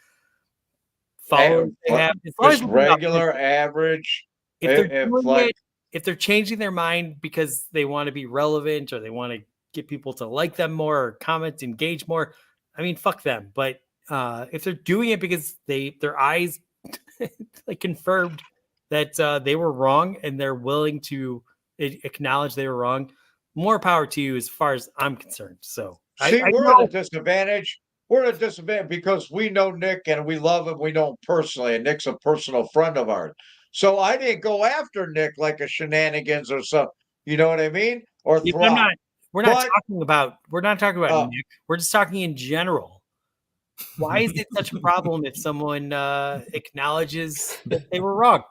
followers they have. As long as just they're regular, average. If they're changing their mind because they want to be relevant or they want to get people to like them more or comment, engage more, I mean, fuck them. But if they're doing it because their eyes like confirmed that they were wrong and they're willing to acknowledge they were wrong, more power to you as far as I'm concerned. So we're at a disadvantage. We're at a disadvantage because we know Nick and we love him. We know him personally, and Nick's a personal friend of ours. So I didn't go after Nick like a shenanigans or something. You know what I mean? Or we're not talking about Nick. We're just talking in general. Why is it such a problem if someone acknowledges that they were wrong?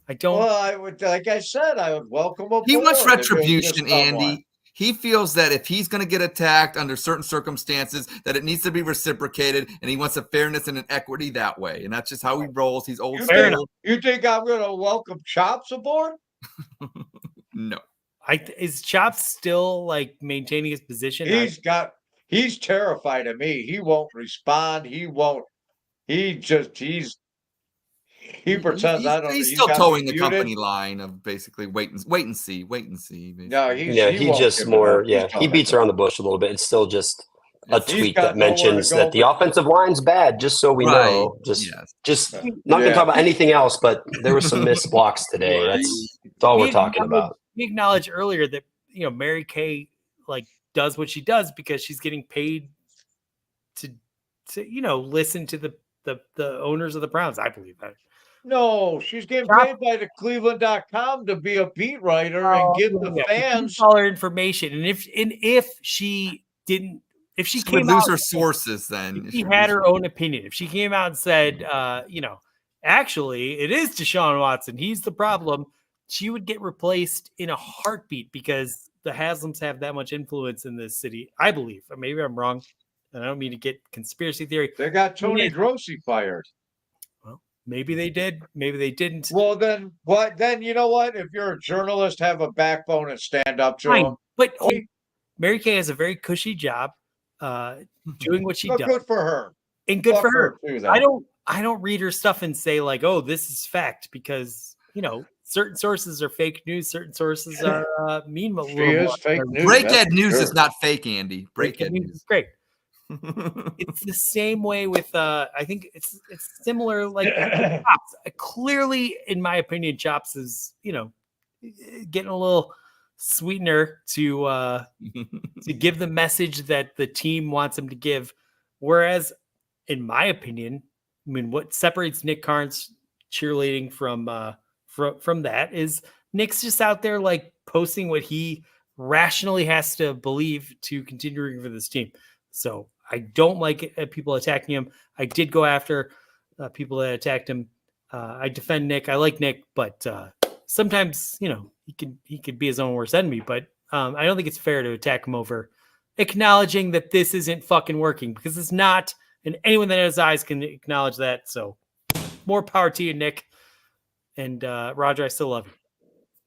I don't. Well, I would, like I said, I would welcome aboard. He wants retribution, Andy. He feels that if he's going to get attacked under certain circumstances, that it needs to be reciprocated, and he wants a fairness and an equity that way. And that's just how he rolls. He's old school. You think I'm going to welcome Chops aboard? No. Is Chops still like maintaining his position? He's terrified of me. He won't respond. He won't. He pretends I don't. He's still towing the company line of basically wait and see. Basically. No, he just more. Yeah, he beats around the bush a little bit. It's still just a tweet that mentions that the offensive line's bad. Just so we know. Just not going to talk about anything else. But there were some missed blocks today. That's all we're talking about. We acknowledged earlier that Mary Kay like does what she does because she's getting paid to listen to the owners of the Browns. I believe that. No, she's getting paid by the Cleveland.com to be a beat writer and give the fans all her information. And if she didn't, if she came would lose out, her sources, then if she had her own opinion. If she came out and said, actually, it is Deshaun Watson, he's the problem, she would get replaced in a heartbeat because the Haslams have that much influence in this city. I believe. Maybe I'm wrong. And I don't mean to get conspiracy theory. They got Tony Grossi fired. Well, maybe they did. Maybe they didn't. Well, then what? Then you know what? If you're a journalist, have a backbone and stand up to them. But Mary Kay has a very cushy job doing what she does. Good for her. And good for her. I don't read her stuff and say like, oh, this is fact because, certain sources are fake news. Certain sources are mean. A She little is more. fake news. Breakhead that's for news sure. is not fake, Andy. Breakhead News is news. great. It's the same way with I think it's similar like Chops. Clearly, in my opinion, Chops is getting a little sweetener to give the message that the team wants him to give. Whereas, in my opinion, I mean, what separates Nick Carnes cheerleading from that is Nick's just out there like posting what he rationally has to believe to continue rooting for this team. So I don't like people attacking him. I did go after people that attacked him. I defend Nick. I like Nick, but sometimes he could be his own worst enemy. But I don't think it's fair to attack him over acknowledging that this isn't fucking working, because it's not, and anyone that has eyes can acknowledge that. So more power to you, Nick. And Roger, I still love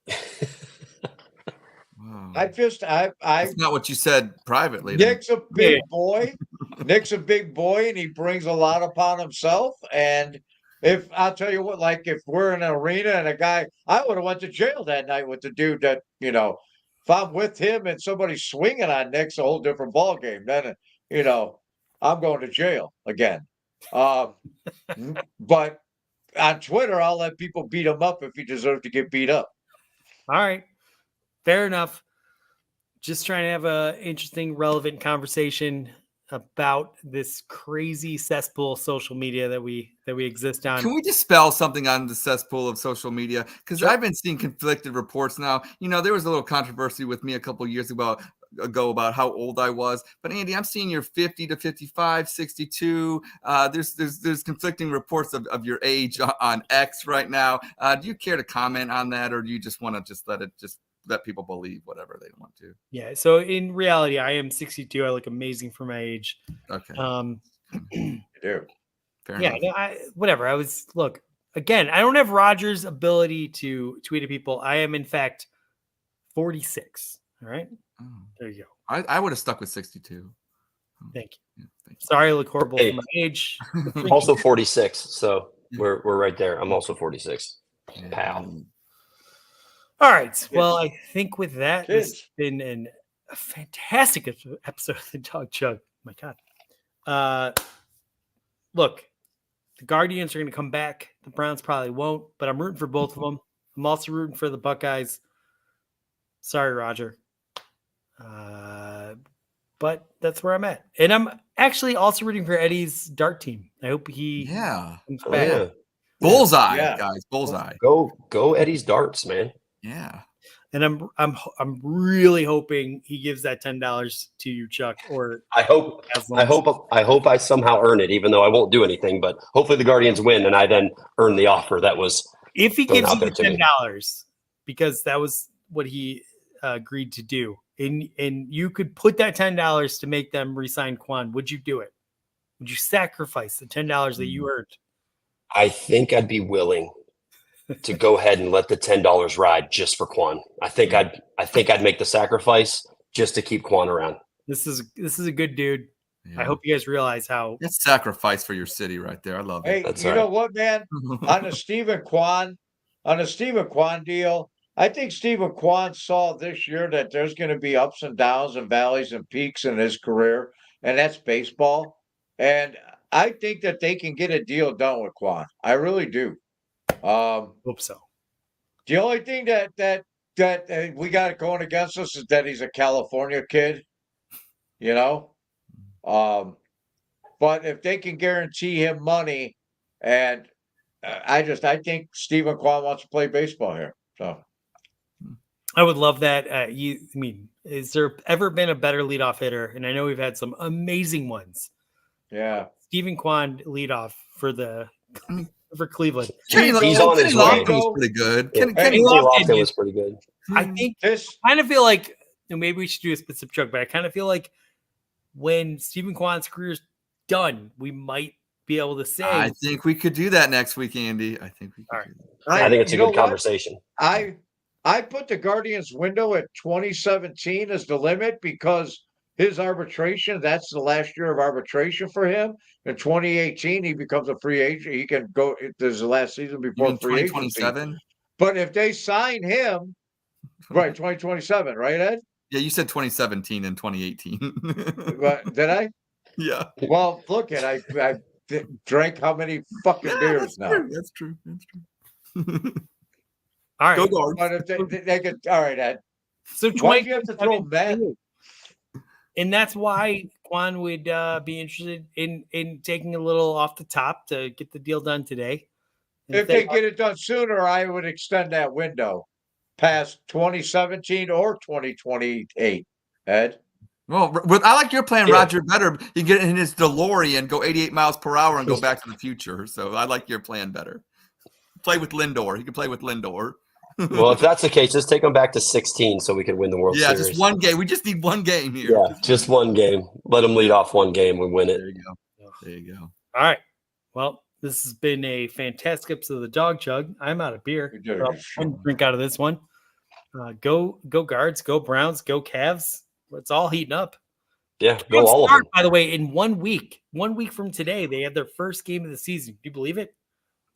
you. Wow. That's not what you said privately. Nick's a big boy. Nick's a big boy, and he brings a lot upon himself. And if I'll tell you what, like if we're in an arena and a guy, I would have went to jail that night with the dude that if I'm with him and somebody's swinging on Nick's a whole different ball game. Then I'm going to jail again. But on Twitter, I'll let people beat him up if he deserves to get beat up. All right, fair enough. Just trying to have a interesting, relevant conversation about this crazy cesspool of social media that we exist on. Can we dispel something on the cesspool of social media? Because Sure. I've been seeing conflicted reports now. There was a little controversy with me a couple of years ago about how old I was. But Andy, I'm seeing you're 50 to 55, 62. There's conflicting reports of your age on X right now. Do you care to comment on that, or do you just want to just let people believe whatever they want to? Yeah. So in reality, I am 62. I look amazing for my age. Okay. You do. Fair Yeah. enough. Whatever. Look, again, I don't have Roger's ability to tweet at people. I am in fact 46. All right. Oh. There you go. I would have stuck with 62. Thank you. Yeah, thank you. Sorry, I look horrible Hey. for my age. Also 46. So we're right there. I'm also 46. Yeah. Pal. All right. Well, I think with that, this Kids. has been a fantastic episode of the Dawg Chug. My God. Look, the Guardians are going to come back. The Browns probably won't, but I'm rooting for both of them. I'm also rooting for the Buckeyes. Sorry, Roger. But that's where I'm at. And I'm actually also rooting for Eddie's dart team. I hope he comes Oh, back. yeah. Bullseye, Yeah. guys. Bullseye. Go Eddie's darts, man. Yeah. And I'm really hoping he gives that $10 to you, Chuck. Or I hope I somehow earn it, even though I won't do anything. But hopefully the Guardians win, and I then earn the offer that was. if he thrown gives out you there the to me. $10, because that was what he agreed to do, and you could put that $10 to make them resign Quan, would you do it? Would you sacrifice the $10 that you earned? I think I'd be willing to go ahead and let the $10 ride just for Quan. I think I'd make the sacrifice just to keep Quan around. This is a good dude. Yeah. I hope you guys realize how. That's sacrifice for your city right there. I love Hey, it. That's you right. know what, man? On the Stephen Kwan deal, I think Stephen Kwan saw this year that there's going to be ups and downs and valleys and peaks in his career, and that's baseball. And I think that they can get a deal done with Kwan. I really do. Hope so. The only thing that we got going against us is that he's a California kid, But if they can guarantee him money, and I think Stephen Kwan wants to play baseball here. So I would love that. Has there ever been a better leadoff hitter? And I know we've had some amazing ones. yeah, Stephen Kwan leadoff for Cleveland. Kenny He's on his way. Lofton was pretty good. Yeah. Kenny Lofton was pretty good. I think this kind of feel like, and maybe we should do a specific joke, but I kind of feel like when Stephen Kwan's career is done, we might be able to say, I think we could do that next week, Andy. I think we could. All right. Do that. I think it's a you know good what? conversation. I put the Guardians window at 2017 as the limit because his arbitration, that's the last year of arbitration for him. In 2018, he becomes a free agent. He can go, this is the last season You before mean free agency. 2027? But if they sign him, right, 2027, right, Ed? Yeah, you said 2017 and 2018. But did I? Yeah. Well, look at I drank how many fucking beers now? That's true. That's true. All right. Go Guards. But if they could, all right, Ed. So Why do you have to throw 2027, men? and that's why Quan would be interested in taking a little off the top to get the deal done today. And If they get it done sooner, I would extend that window past 2017 or 2028. Ed. Well, I like your plan, Yeah. Roger, better. You get in his DeLorean, go 88 miles per hour, and go back to the future. So I like your plan better. Play with Lindor. He can play with Lindor. Well, if that's the case, just take them back to 16 so we can win the World Yeah, Series. just one game. We just need one game here. Yeah, just one game. Let them lead off one game. We win it. There you go. There you go. All right. Well, this has been a fantastic episode of the Dog Chug. I'm out of beer. We did a So good show. I'm drink out of this one. Go Guards, go Browns, go Cavs. It's all heating up. Yeah, go Cavs all of start, them. by the way, in 1 week. 1 week from today, they have their first game of the season. Do you believe it?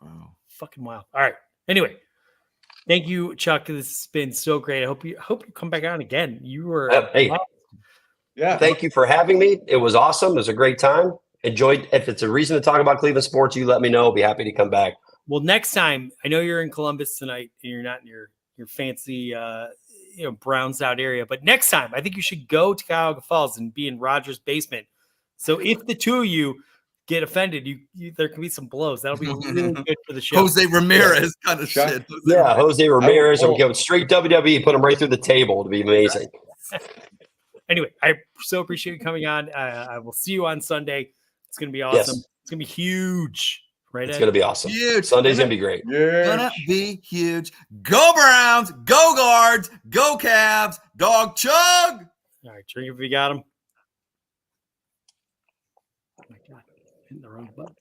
Wow. Fucking wild. All right. Anyway, thank you, Chuck. This has been so great. I hope you come back on again. You were Hey, Yeah. thank you for having me. It was awesome. It was a great time. Enjoyed. If it's a reason to talk about Cleveland sports, you let me know. I'll be happy to come back. well. Next time, I know you're in Columbus tonight, and you're not in your fancy Browns out area. But next time, I think you should go to Cuyahoga Falls and be in Rogers' basement. So if the two of you get offended, there can be some blows. That'll be really good for the show. Jose Ramirez kind of Chuck? shit. Yeah, Jose Ramirez. Oh, I'm going straight WWE. Put him right through the table. It'll be amazing. Anyway, I so appreciate you coming on. I will see you on Sunday. It's going to be awesome. Yes. It's going to be huge. Right? It's Ed? going to be awesome. Huge. Sunday's going to be great. Yeah. Gonna be huge. Go Browns. Go Guards. Go Cavs. Dog Chug. All right, drink if you got them. Oh my God, hitting the wrong button.